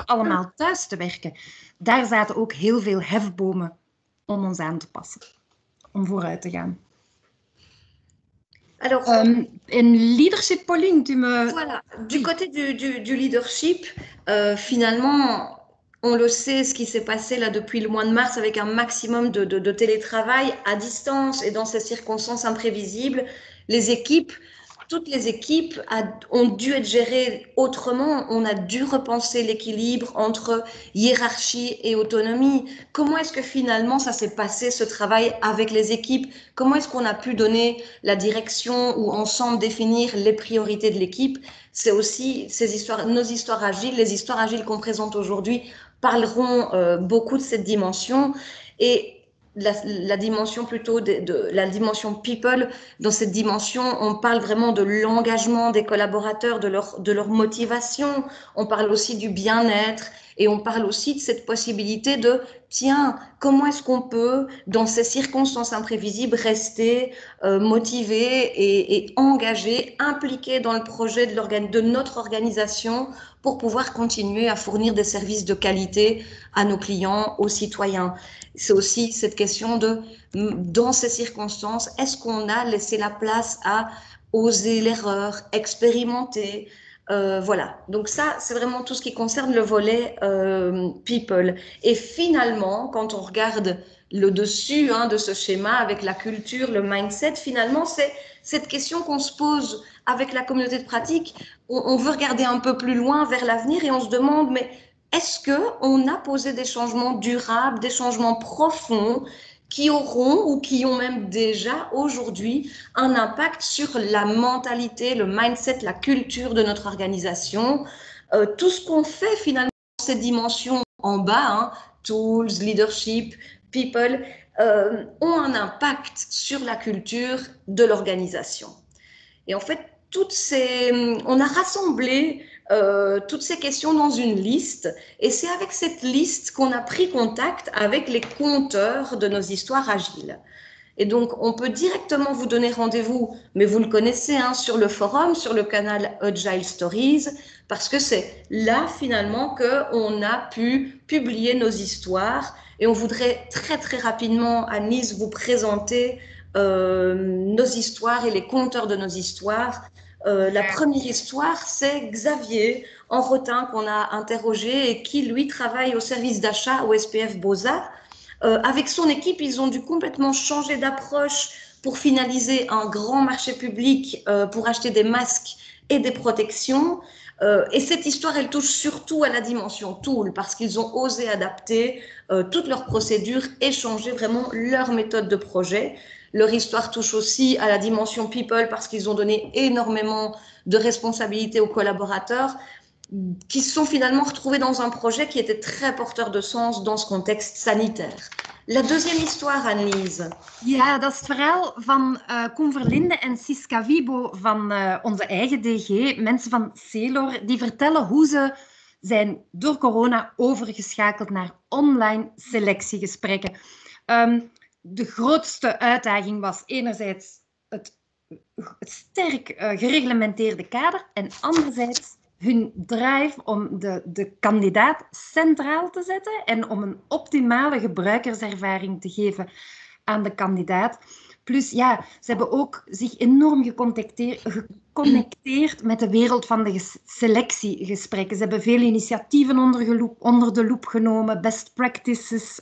allemaal thuis te werken. Daar zaten ook heel veel hefbomen om ons aan te passen, om vooruit te gaan. Alors, in leadership, Pauline, tu me... Voilà, du côté du leadership, finalement, on le sait, ce qui s'est passé là depuis le mois de mars avec un maximum de télétravail à distance et dans ces circonstances imprévisibles, toutes les équipes ont dû être gérées autrement. On a dû repenser l'équilibre entre hiérarchie et autonomie. Comment est-ce que finalement ça s'est passé, ce travail avec les équipes? Comment est-ce qu'on a pu donner la direction ou ensemble définir les priorités de l'équipe? C'est aussi nos histoires agiles, les histoires agiles qu'on présente aujourd'hui parleront beaucoup de cette dimension. Et la dimension plutôt de la dimension people, dans cette dimension, on parle vraiment de l'engagement des collaborateurs, de leur motivation, on parle aussi du bien-être et on parle aussi de cette possibilité de, tiens, comment est-ce qu'on peut, dans ces circonstances imprévisibles, rester motivé et engagé, impliqué dans le projet de notre organisation pour pouvoir continuer à fournir des services de qualité à nos clients, aux citoyens. C'est aussi cette question de, dans ces circonstances, est-ce qu'on a laissé la place à oser l'erreur, expérimenter, voilà. Donc ça, c'est vraiment tout ce qui concerne le volet people. Et finalement, quand on regarde le dessus de ce schéma avec la culture, le mindset, finalement, c'est cette question qu'on se pose avec la communauté de pratique. On veut regarder un peu plus loin vers l'avenir et on se demande, mais est-ce qu'on a posé des changements durables, des changements profonds qui auront ou qui ont même déjà aujourd'hui un impact sur la mentalité, le mindset, la culture de notre organisation, tout ce qu'on fait finalement dans ces dimensions en bas, tools, leadership, people, ont un impact sur la culture de l'organisation. Et en fait, on a rassemblé toutes ces questions dans une liste et c'est avec cette liste qu'on a pris contact avec les conteurs de nos histoires agiles. Et donc, on peut directement vous donner rendez-vous, mais vous le connaissez, sur le forum, sur le canal Agile Stories, parce que c'est là, finalement, qu'on a pu publier nos histoires. Et on voudrait très, très rapidement, à Nice, vous présenter nos histoires et les conteurs de nos histoires. La première histoire, c'est Xavier Enrotin qu'on a interrogé et qui, lui, travaille au service d'achat au SPF Beaux-Arts. Avec son équipe, ils ont dû complètement changer d'approche pour finaliser un grand marché public pour acheter des masques et des protections. Et cette histoire, elle touche surtout à la dimension tool parce qu'ils ont osé adapter toutes leurs procédures et changer vraiment leur méthode de projet. Leur histoire touche aussi à la dimension people parce qu'ils ont donné énormément de responsabilités aux collaborateurs qui se sont finalement retrouvés dans un projet qui était très porteur de sens dans ce contexte sanitaire. La deuxième histoire, Annelies. Ja, dat is het verhaal van Koen Verlinde en Siska Wibo van onze eigen DG, mensen van Celor, die vertellen hoe ze zijn door corona overgeschakeld naar online selectiegesprekken. De grootste uitdaging was enerzijds het sterk gereglementeerde kader en anderzijds hun drive om de kandidaat centraal te zetten en om een optimale gebruikerservaring te geven aan de kandidaat. Plus, ja, ze hebben ook zich enorm geconnecteerd met de wereld van de selectiegesprekken. Ze hebben veel initiatieven onder de loep genomen, best practices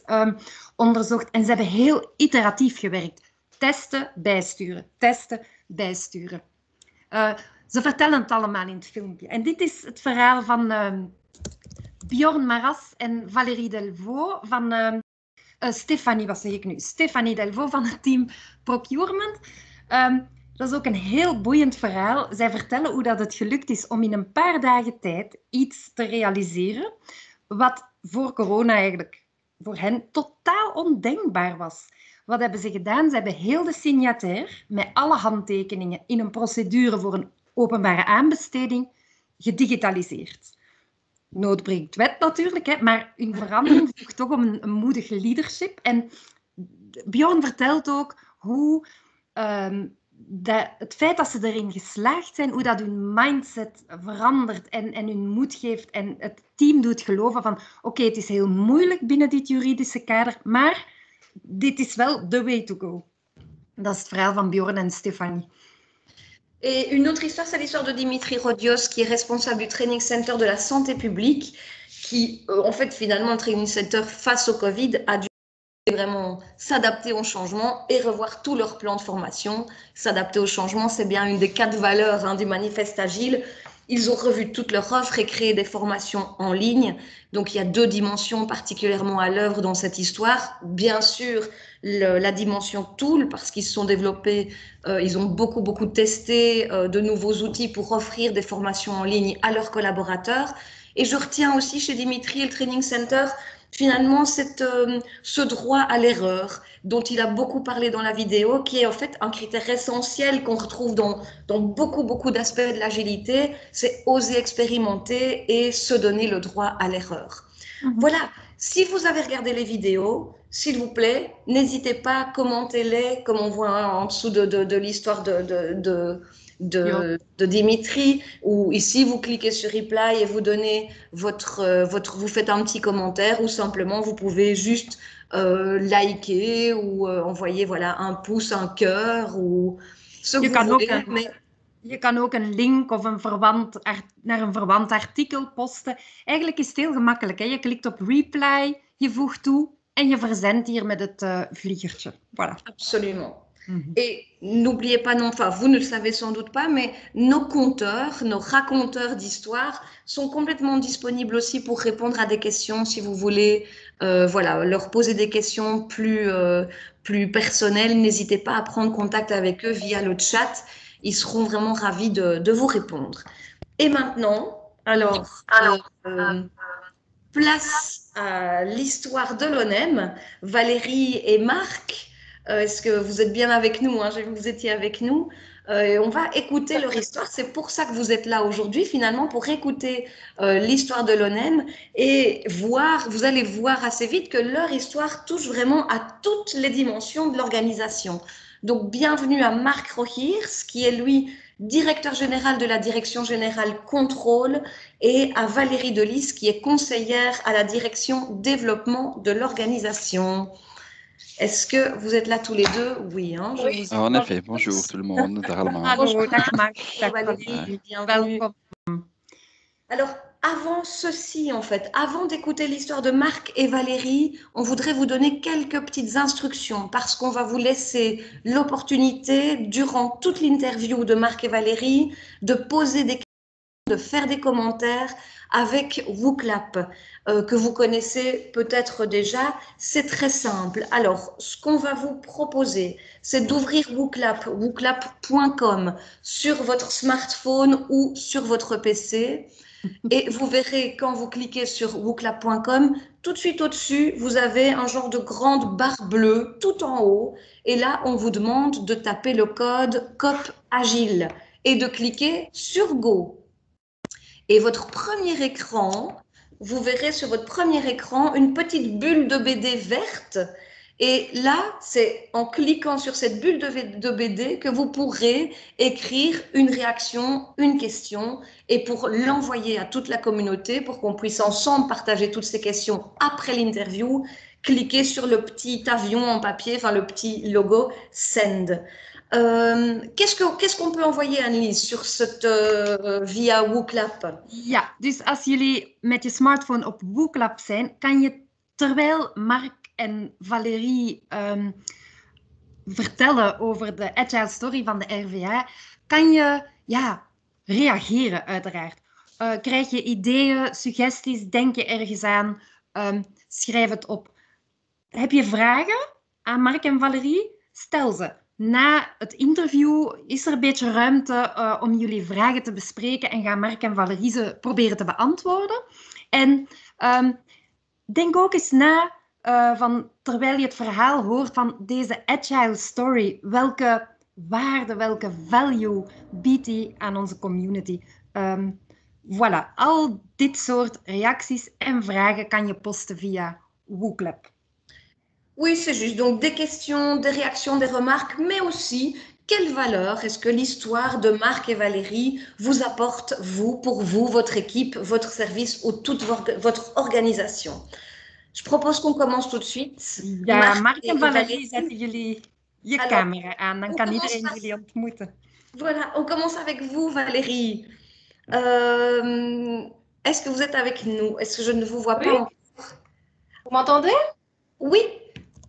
onderzocht en ze hebben heel iteratief gewerkt. Testen, bijsturen, testen, bijsturen. Ze vertellen het allemaal in het filmpje. En dit is het verhaal van Bjorn Maras en Valérie Delvaux van Stefanie, wat zeg ik nu? Stefanie Delvaux van het team Procurement. Dat is ook een heel boeiend verhaal. Zij vertellen hoe dat het gelukt is om in een paar dagen tijd iets te realiseren wat voor corona eigenlijk voor hen totaal ondenkbaar was. Wat hebben ze gedaan? Ze hebben heel de signataire met alle handtekeningen in een procedure voor een openbare aanbesteding gedigitaliseerd. Nood breekt wet natuurlijk, hè, maar hun verandering vroeg toch om een moedige leadership. En Bjorn vertelt ook hoe het feit dat ze erin geslaagd zijn, hoe dat hun mindset verandert en hun moed geeft en het team doet geloven van oké, het is heel moeilijk binnen dit juridische kader, maar dit is wel the way to go. Dat is het verhaal van Bjorn en Stefanie. Et une autre histoire, c'est l'histoire de Dimitri Rodios, qui est responsable du Training Center de la santé publique, qui, en fait, finalement, le Training Center, face au Covid, a dû vraiment s'adapter au changement et revoir tout leur plan de formation. S'adapter au changement, c'est bien une des 4 valeurs du Manifeste Agile. Ils ont revu toute leur offre et créé des formations en ligne. Donc, il y a 2 dimensions particulièrement à l'œuvre dans cette histoire. Bien sûr, la dimension tool, parce qu'ils se sont développés, ils ont beaucoup testé de nouveaux outils pour offrir des formations en ligne à leurs collaborateurs. Et je retiens aussi chez Dimitri et le Training Center, finalement, ce droit à l'erreur dont il a beaucoup parlé dans la vidéo, qui est en fait un critère essentiel qu'on retrouve dans beaucoup d'aspects de l'agilité, c'est oser expérimenter et se donner le droit à l'erreur. Voilà, si vous avez regardé les vidéos, s'il vous plaît, n'hésitez pas, commentez-les, comme on voit en dessous de l'histoire de Dimitri, ou ici vous cliquez sur reply et vous donnez vous faites un petit commentaire, ou simplement vous pouvez juste liker ou envoyer voilà, un pouce, un cœur ou ce que vous voulez. Je kan ook een link of naar een verwant artikel posten. Eigenlijk is het heel gemakkelijk. Hè? Je klikt op reply, je voegt toe en je verzendt hier met het vliegertje. Voilà. Absolument. Et n'oubliez pas, vous ne le savez sans doute pas, mais nos conteurs, nos raconteurs d'histoires sont complètement disponibles aussi pour répondre à des questions si vous voulez leur poser des questions plus personnelles. N'hésitez pas à prendre contact avec eux via le chat. Ils seront vraiment ravis de vous répondre. Et maintenant, place à l'histoire de l'ONEM. Valérie et Marc, est-ce que vous êtes bien avec nous? J'ai vu que vous étiez avec nous. On va écouter leur histoire. C'est pour ça que vous êtes là aujourd'hui, finalement, pour écouter l'histoire de l'ONEM et vous allez voir assez vite que leur histoire touche vraiment à toutes les dimensions de l'organisation. Donc, bienvenue à Marc Rohirs, qui est lui directeur général de la Direction Générale Contrôle, et à Valérie Delis, qui est conseillère à la Direction Développement de l'organisation. Est-ce que vous êtes là tous les deux? Oui. Oui. En effet, bonjour tout le monde. Hallo, dag Marc. Valérie, bienvenue. Alors, avant ceci, en fait, avant d'écouter l'histoire de Marc et Valérie, on voudrait vous donner quelques petites instructions parce qu'on va vous laisser l'opportunité, durant toute l'interview de Marc et Valérie, de poser des questions, de faire des commentaires avec WooClap, que vous connaissez peut-être déjà. C'est très simple. Alors, ce qu'on va vous proposer, c'est d'ouvrir WooClap, wooclap.com, sur votre smartphone ou sur votre PC. Et vous verrez, quand vous cliquez sur wooclap.com, tout de suite au-dessus, vous avez un genre de grande barre bleue tout en haut. Et là, on vous demande de taper le code COP Agile et de cliquer sur Go. Et votre premier écran, vous verrez sur votre premier écran une petite bulle de BD verte. Et là, c'est en cliquant sur cette bulle de BD que vous pourrez écrire une réaction, une question, et pour l'envoyer à toute la communauté, pour qu'on puisse ensemble partager toutes ces questions après l'interview, cliquez sur le petit avion en papier, enfin le petit logo Send. Qu'est-ce qu'on peut envoyer, Annelies, sur cette via WooClap? Ja, dus als jullie met je smartphone op WooClap zijn, kan je terwijl Marc en Valérie vertellen over de Agile Story van de RVA, kan je reageren uiteraard. Krijg je ideeën, suggesties, denk je ergens aan, schrijf het op. Heb je vragen aan Marc en Valérie? Stel ze. Na het interview is er een beetje ruimte om jullie vragen te bespreken en gaan Marc en Valérie ze proberen te beantwoorden. En denk ook eens na, terwijl je het verhaal hoort van deze Agile Story, welke waarde, welke value biedt die aan onze community? Voilà, al dit soort reacties en vragen kan je posten via WooClap. Oui, c'est juste. Donc, des questions, des réactions, des remarques, mais aussi quelle valeur est-ce que l'histoire de Marc et Valérie vous apporte, vous, pour vous, votre équipe, votre service ou toute votre organisation? Je propose qu'on commence tout de suite. Ja, Marc Mark en et Valerie, Valérie. zetten jullie je Alors, camera aan. Dan on kan commence, iedereen jullie ontmoeten. voilà, on commence avec vous, Valérie. Euh, Est-ce que vous êtes avec nous? Est-ce que je ne vous vois Oui, pas encore? vous m'entendez? Oui.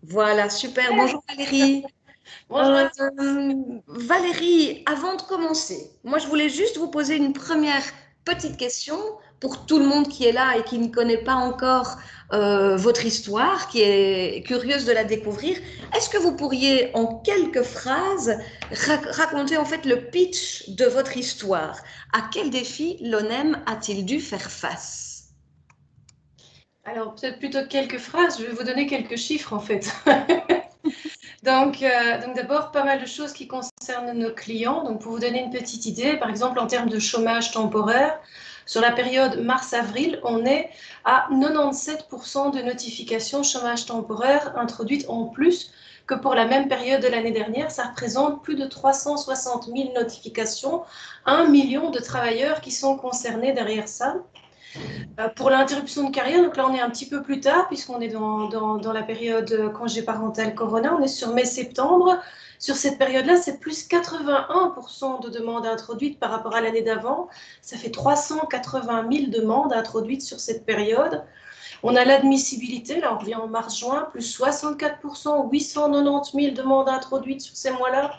Voilà, super. Bonjour Valérie. Bonjour à tous. Valérie, avant de commencer, moi je voulais juste vous poser une première petite question pour tout le monde qui est là et qui ne connaît pas encore votre histoire, qui est curieuse de la découvrir. Est-ce que vous pourriez en quelques phrases raconter en fait le pitch de votre histoire? À quel défi l'ONEM a-t-il dû faire face? Alors, peut-être plutôt quelques phrases, je vais vous donner quelques chiffres en fait. Donc d'abord, pas mal de choses qui concernent nos clients. Donc, pour vous donner une petite idée, par exemple, en termes de chômage temporaire, sur la période mars-avril, on est à 97% de notifications chômage temporaire introduites en plus que pour la même période de l'année dernière. Ça représente plus de 360 000 notifications, 1 million de travailleurs qui sont concernés derrière ça. Pour l'interruption de carrière, donc là on est un petit peu plus tard puisqu'on est dans la période congé parental corona, on est sur mai-septembre. Sur cette période-là, c'est plus 81% de demandes introduites par rapport à l'année d'avant. Ça fait 380 000 demandes introduites sur cette période. On a l'admissibilité, là on revient en mars-juin, plus 64%, 890 000 demandes introduites sur ces mois-là.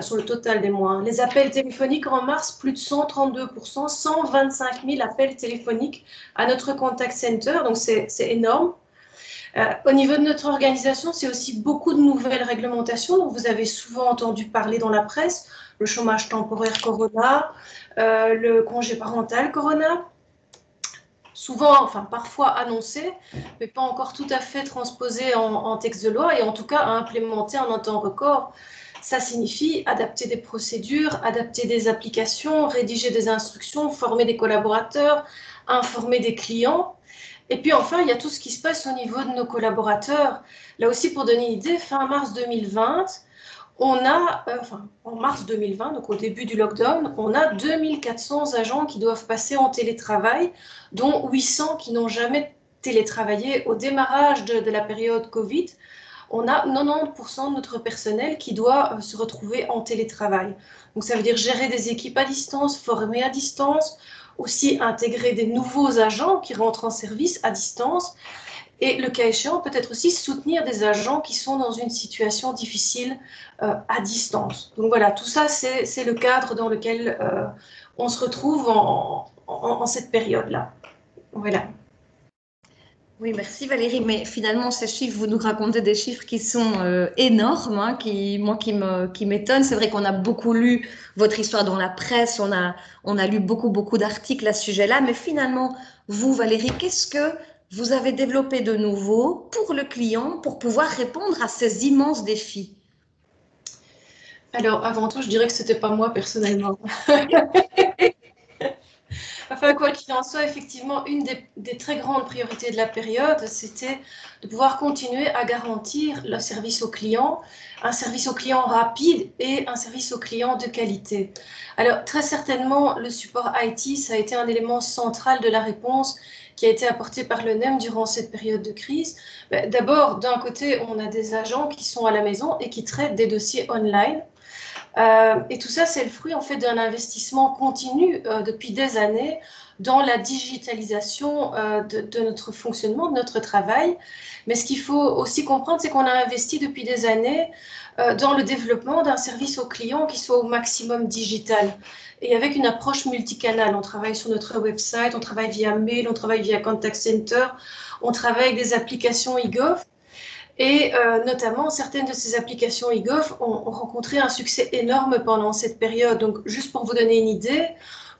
Sur le total des mois. Les appels téléphoniques en mars, plus de 132%, 125 000 appels téléphoniques à notre contact center, donc c'est énorme. Au niveau de notre organisation, c'est aussi beaucoup de nouvelles réglementations dont vous avez souvent entendu parler dans la presse, le chômage temporaire Corona, le congé parental Corona, souvent, enfin parfois annoncé, mais pas encore tout à fait transposé en texte de loi et en tout cas à implémenter en un temps record. Ça signifie adapter des procédures, adapter des applications, rédiger des instructions, former des collaborateurs, informer des clients. Et puis enfin, il y a tout ce qui se passe au niveau de nos collaborateurs. Là aussi, pour donner une idée, fin mars 2020, on a, en mars 2020, donc au début du lockdown, on a 2400 agents qui doivent passer en télétravail, dont 800 qui n'ont jamais télétravaillé au démarrage de la période Covid. On a 90% de notre personnel qui doit se retrouver en télétravail. Donc ça veut dire gérer des équipes à distance, former à distance, aussi intégrer des nouveaux agents qui rentrent en service à distance et le cas échéant peut-être aussi soutenir des agents qui sont dans une situation difficile à distance. Donc voilà, tout ça c'est le cadre dans lequel on se retrouve en cette période-là. Voilà. Oui, merci Valérie. Mais finalement, ces chiffres, vous nous racontez des chiffres qui sont énormes, hein, qui m'étonnent. C'est vrai qu'on a beaucoup lu votre histoire dans la presse, on a lu beaucoup d'articles à ce sujet-là. Mais finalement, vous, Valérie, qu'est-ce que vous avez développé de nouveau pour le client pour pouvoir répondre à ces immenses défis? Alors, avant tout, je dirais que ce n'était pas moi personnellement. Enfin, quoi qu'il en soit, effectivement, une des très grandes priorités de la période, c'était de pouvoir continuer à garantir le service au client, un service au client rapide et un service au client de qualité. Alors, très certainement, le support IT, ça a été un élément central de la réponse qui a été apportée par le NEM durant cette période de crise. D'abord, d'un côté, on a des agents qui sont à la maison et qui traitent des dossiers online. Et tout ça, c'est le fruit en fait d'un investissement continu depuis des années dans la digitalisation de notre fonctionnement, de notre travail. Mais ce qu'il faut aussi comprendre, c'est qu'on a investi depuis des années dans le développement d'un service au client qui soit au maximum digital et avec une approche multicanale. On travaille sur notre website, on travaille via mail, on travaille via contact center, on travaille avec des applications e-gov. Et notamment, certaines de ces applications e-gov ont rencontré un succès énorme pendant cette période. Donc, juste pour vous donner une idée,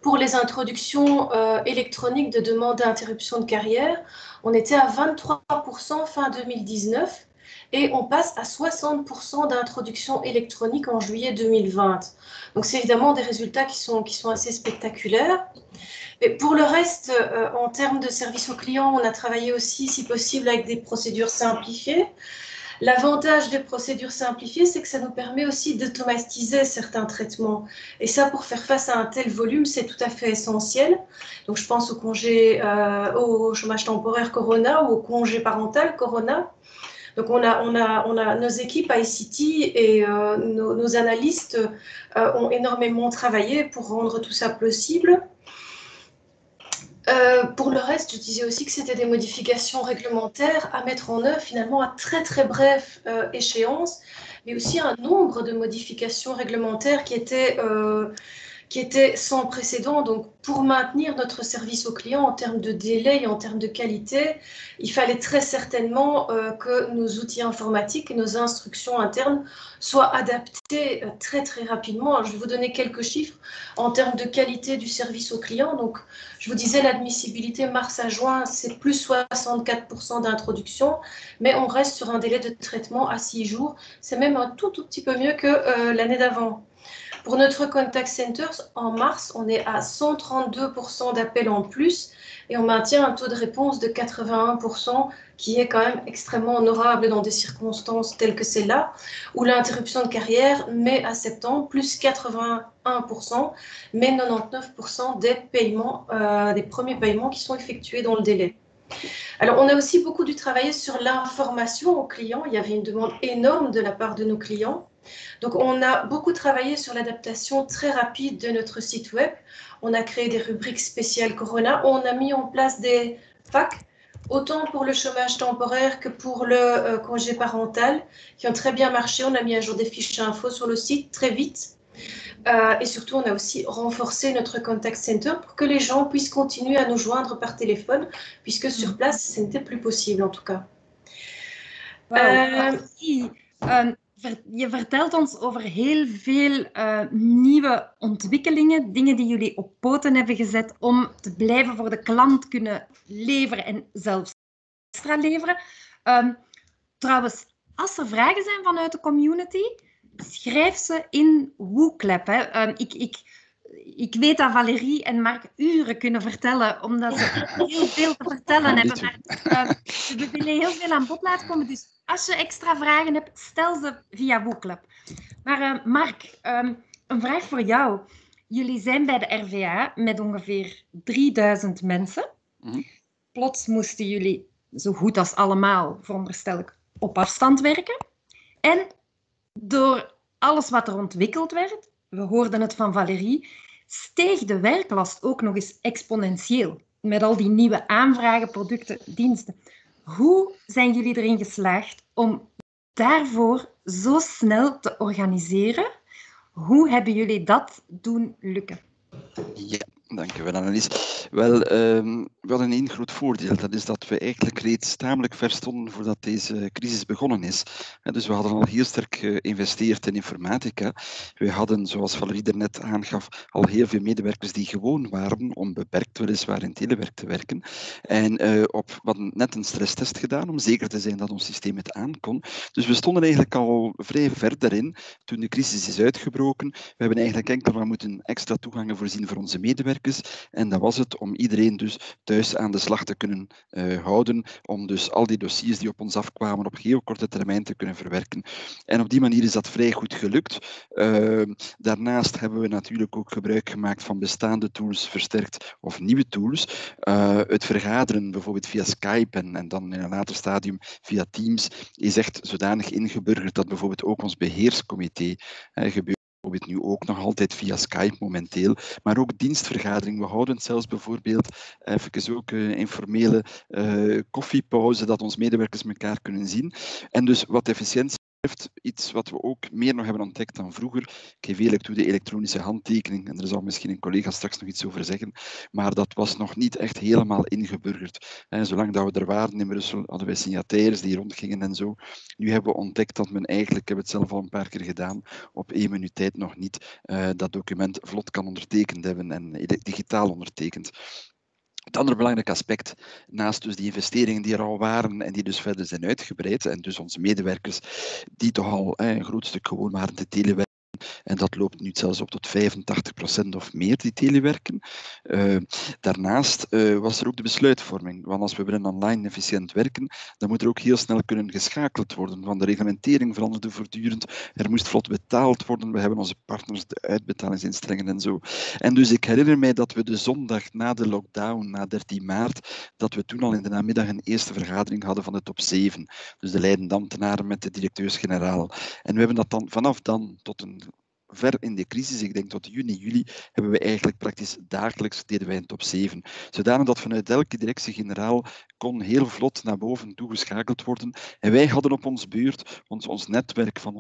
pour les introductions électroniques de demande d'interruption de carrière, on était à 23% fin 2019 et on passe à 60% d'introduction électronique en juillet 2020. Donc, c'est évidemment des résultats qui sont assez spectaculaires. Et pour le reste, en termes de service aux clients, on a travaillé aussi, si possible, avec des procédures simplifiées. L'avantage des procédures simplifiées, c'est que ça nous permet aussi d'automatiser certains traitements. Et ça, pour faire face à un tel volume, c'est tout à fait essentiel. Donc, je pense au chômage temporaire Corona ou au congé parental Corona. Donc, on a nos équipes ICT et nos analystes ont énormément travaillé pour rendre tout ça possible. Pour le reste, je disais aussi que c'était des modifications réglementaires à mettre en œuvre finalement à très très brève échéance, mais aussi un nombre de modifications réglementaires qui étaient sans précédent. Donc, pour maintenir notre service aux clients en termes de délai et en termes de qualité, il fallait très certainement que nos outils informatiques et nos instructions internes soient adaptés très très rapidement. Alors, je vais vous donner quelques chiffres en termes de qualité du service aux clients. Donc, je vous disais, l'admissibilité mars à juin, c'est plus 64% d'introduction, mais on reste sur un délai de traitement à 6 jours. C'est même un tout petit peu mieux que l'année d'avant. Pour notre contact centers, en mars, on est à 132% d'appels en plus et on maintient un taux de réponse de 81% qui est quand même extrêmement honorable dans des circonstances telles que celle-là, où l'interruption de carrière, mai à septembre, plus 81%, mais 99% des paiements, des premiers paiements qui sont effectués dans le délai. Alors, on a aussi beaucoup dû travailler sur l'information aux clients. Il y avait une demande énorme de la part de nos clients. Donc, on a beaucoup travaillé sur l'adaptation très rapide de notre site web. On a créé des rubriques spéciales Corona. On a mis en place des packs, autant pour le chômage temporaire que pour le congé parental, qui ont très bien marché. On a mis à jour des fiches infos sur le site très vite. Et surtout, on a aussi renforcé notre contact center pour que les gens puissent continuer à nous joindre par téléphone, puisque sur place, ce n'était plus possible en tout cas. Je vertelt ons over heel veel nieuwe ontwikkelingen, dingen die jullie op poten hebben gezet om te blijven voor de klant kunnen leveren en zelfs extra leveren. Trouwens, als er vragen zijn vanuit de community, schrijf ze in WooClap. Ik weet dat Valérie en Mark uren kunnen vertellen, omdat ze heel veel te vertellen hebben. Maar we willen heel veel aan bod laten komen. Dus als je extra vragen hebt, stel ze via WooClap. Maar Mark, een vraag voor jou. Jullie zijn bij de RVA met ongeveer 3000 mensen. Plots moesten jullie, zo goed als allemaal, veronderstel ik, op afstand werken. En door alles wat er ontwikkeld werd, we hoorden het van Valérie, steeg de werklast ook nog eens exponentieel. Met al die nieuwe aanvragen, producten, diensten. Hoe zijn jullie erin geslaagd om daarvoor zo snel te organiseren? Hoe hebben jullie dat doen lukken? Ja, dankjewel Annelies. Wel, we hadden één groot voordeel. Dat is dat we eigenlijk reeds tamelijk ver stonden voordat deze crisis begonnen is. Dus we hadden al heel sterk geïnvesteerd in informatica. We hadden, zoals Valérie daarnet aangaf, al heel veel medewerkers die gewoon waren om beperkt weliswaar in telewerk te werken. En we hadden net een stresstest gedaan om zeker te zijn dat ons systeem het aankon. Dus we stonden eigenlijk al vrij ver daarin toen de crisis is uitgebroken. We hebben eigenlijk enkel maar moeten extra toegangen voorzien voor onze medewerkers. En dat was het om iedereen dus thuis aan de slag te kunnen houden, om dus al die dossiers die op ons afkwamen op heel korte termijn te kunnen verwerken. En op die manier is dat vrij goed gelukt. Daarnaast hebben we natuurlijk ook gebruik gemaakt van bestaande tools versterkt of nieuwe tools. Het vergaderen bijvoorbeeld via Skype en dan in een later stadium via Teams is echt zodanig ingeburgerd dat bijvoorbeeld ook ons beheerscomité gebeurt. Bijvoorbeeld nu ook nog altijd via Skype momenteel, maar ook dienstvergadering. We houden zelfs bijvoorbeeld even ook informele koffiepauze, dat onze medewerkers elkaar kunnen zien. En dus wat efficiëntie betreft, iets wat we ook meer nog hebben ontdekt dan vroeger. Ik geef eerlijk toe de elektronische handtekening, en daar zal misschien een collega straks nog iets over zeggen, maar dat was nog niet echt helemaal ingeburgerd. Zolang dat we er waren in Brussel, hadden wij signataires die rondgingen en zo. Nu hebben we ontdekt dat men eigenlijk, ik heb het zelf al een paar keer gedaan, op 1 minuut tijd nog niet dat document vlot kan ondertekend hebben en digitaal ondertekend. Het andere belangrijk aspect, naast dus die investeringen die er al waren en die dus verder zijn uitgebreid, en dus onze medewerkers die toch al een groot stuk gewoon waren te telewerken, En dat loopt nu zelfs op tot 85% of meer, die telewerken. Daarnaast was er ook de besluitvorming. Want als we willen online efficiënt werken, dan moet er ook heel snel kunnen geschakeld worden. Want de reglementering veranderde voortdurend. Er moest vlot betaald worden. We hebben onze partners, de uitbetalingsinstellingen en zo. En dus ik herinner mij dat we de zondag na de lockdown, na 13 maart, dat we toen al in de namiddag een eerste vergadering hadden van de top 7. Dus de leidende ambtenaren met de directeurs-generaal. En we hebben dat dan vanaf dan tot een ver in de crisis, ik denk tot juni, juli, hebben we eigenlijk praktisch dagelijks deden wij een top 7. Zodanig dat vanuit elke directie-generaal kon heel vlot naar boven toegeschakeld worden. En wij hadden op ons beurt ons netwerk van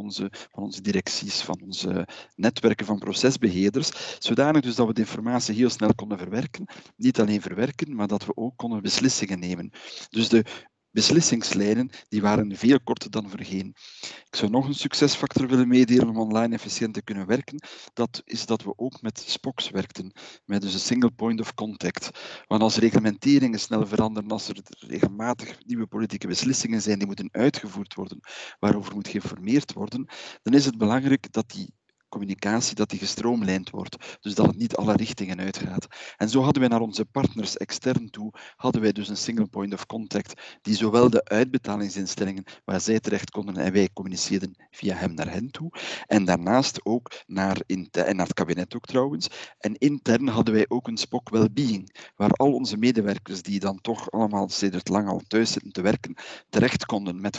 onze directies, van onze netwerken van procesbeheerders, zodanig dus dat we de informatie heel snel konden verwerken. Niet alleen verwerken, maar dat we ook konden beslissingen nemen. Dus de beslissingslijnen die waren veel korter dan voorheen. Ik zou nog een succesfactor willen meedelen om online efficiënt te kunnen werken. Dat is dat we ook met SPOCs werkten, met dus een single point of contact. Want als reglementeringen snel veranderen, als er regelmatig nieuwe politieke beslissingen zijn die moeten uitgevoerd worden, waarover moet geïnformeerd worden, dan is het belangrijk dat die communicatie, dat die gestroomlijnd wordt, dus dat het niet alle richtingen uitgaat. En zo hadden wij naar onze partners extern toe, hadden wij dus een single point of contact, die zowel de uitbetalingsinstellingen, waar zij terecht konden en wij communiceerden via hem naar hen toe, en daarnaast ook naar het kabinet ook trouwens. En intern hadden wij ook een SPOC Wellbeing, waar al onze medewerkers, die dan toch allemaal sedert lang al thuis zitten te werken, terecht konden met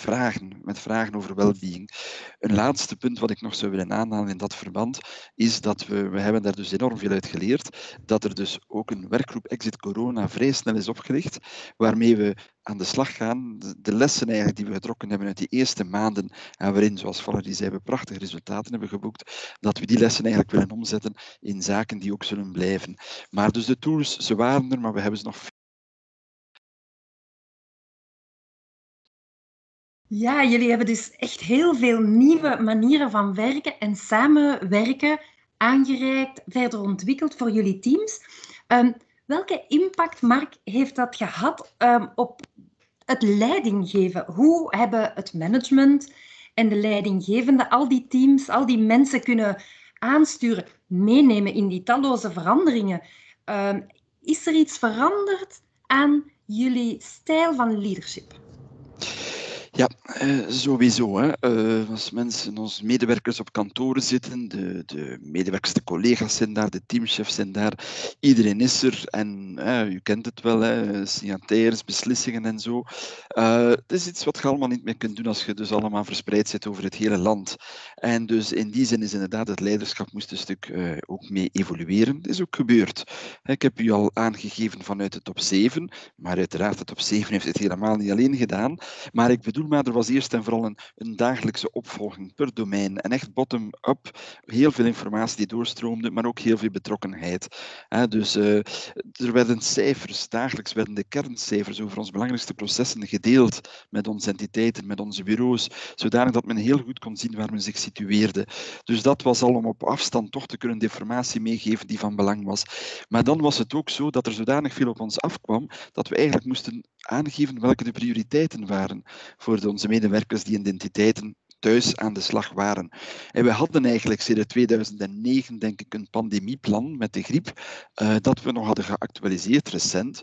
vragen over wellbeing. Een laatste punt wat ik nog zou willen aanhalen in dat verband is dat we hebben daar dus enorm veel uit geleerd, dat er dus ook een werkgroep Exit Corona vrij snel is opgericht, waarmee we aan de slag gaan, de lessen eigenlijk die we getrokken hebben uit die eerste maanden, en waarin, zoals Valerie zei, we prachtige resultaten hebben geboekt, dat we die lessen eigenlijk willen omzetten in zaken die ook zullen blijven. Maar dus de tools, ze waren er, maar we hebben ze nog. Ja, jullie hebben dus echt heel veel nieuwe manieren van werken en samenwerken aangereikt, verder ontwikkeld voor jullie teams. Welke impact, Mark, heeft dat gehad op het leidinggeven? Hoe hebben het management en de leidinggevende al die teams, al die mensen kunnen aansturen, meenemen in die talloze veranderingen? Is er iets veranderd aan jullie stijl van leadership? Ja, sowieso. Hè. Als mensen, onze medewerkers op kantoren zitten, de medewerkers, de collega's zijn daar, de teamchefs zijn daar, iedereen is er en u kent het wel, signataires, beslissingen en zo. Het is iets wat je allemaal niet meer kunt doen als je dus allemaal verspreid zit over het hele land. En dus in die zin is inderdaad het leiderschap moest een stuk ook mee evolueren. Dat is ook gebeurd. Ik heb u al aangegeven vanuit de top 7, maar uiteraard de top 7 heeft het helemaal niet alleen gedaan. Maar ik bedoel maar, er was eerst en vooral een dagelijkse opvolging per domein. En echt bottom-up, heel veel informatie die doorstroomde, maar ook heel veel betrokkenheid. Dus er werden cijfers, dagelijks werden de kerncijfers over onze belangrijkste processen gedeeld met onze entiteiten, met onze bureaus, zodanig dat men heel goed kon zien waar men zich situeerde. Dus dat was al om op afstand toch te kunnen de informatie meegeven die van belang was. Maar dan was het ook zo dat er zodanig veel op ons afkwam, dat we eigenlijk moesten aangeven welke de prioriteiten waren voor onze medewerkers die in de entiteiten thuis aan de slag waren. En we hadden eigenlijk sinds 2009, denk ik, een pandemieplan met de griep, dat we nog hadden geactualiseerd recent.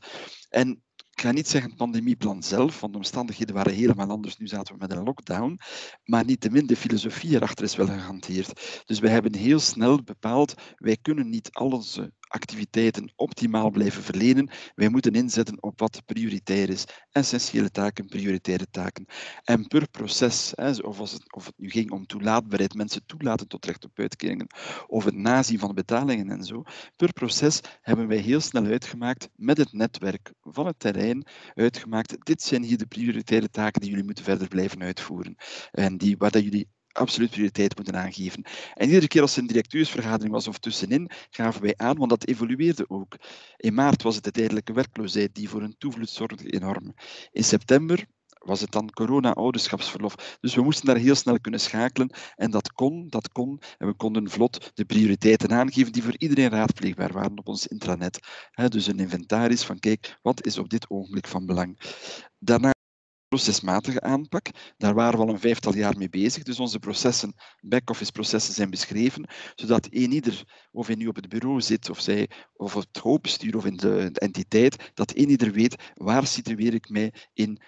En ik ga niet zeggen het pandemieplan zelf, want de omstandigheden waren helemaal anders. Nu zaten we met een lockdown. Maar niettemin, de filosofie erachter is wel gehanteerd. Dus we hebben heel snel bepaald, wij kunnen niet al onze activiteiten optimaal blijven verlenen. Wij moeten inzetten op wat prioritair is. Essentiële taken, prioritaire taken. En per proces, of het nu ging om toelaatbaarheid, mensen toelaten tot recht op uitkeringen, of het nazien van betalingen en zo, per proces hebben wij heel snel uitgemaakt, met het netwerk van het terrein, uitgemaakt, dit zijn hier de prioritaire taken die jullie moeten verder blijven uitvoeren. En waar dat jullie absoluut prioriteit moeten aangeven. En iedere keer als er een directeursvergadering was of tussenin, gaven wij aan, want dat evolueerde ook. In maart was het de tijdelijke werkloosheid die voor een toevloed zorgde enorm. In september was het dan corona-ouderschapsverlof. Dus we moesten daar heel snel kunnen schakelen en dat kon. En we konden vlot de prioriteiten aangeven die voor iedereen raadpleegbaar waren op ons intranet. Dus een inventaris van, kijk, wat is op dit ogenblik van belang. Daarna procesmatige aanpak. Daar waren we al een 5-tal jaar mee bezig. Dus onze processen, back-office processen zijn beschreven, zodat ieder, of hij nu op het bureau zit, of het hoofdbestuur of in de entiteit, dat ieder weet waar situeer ik mij in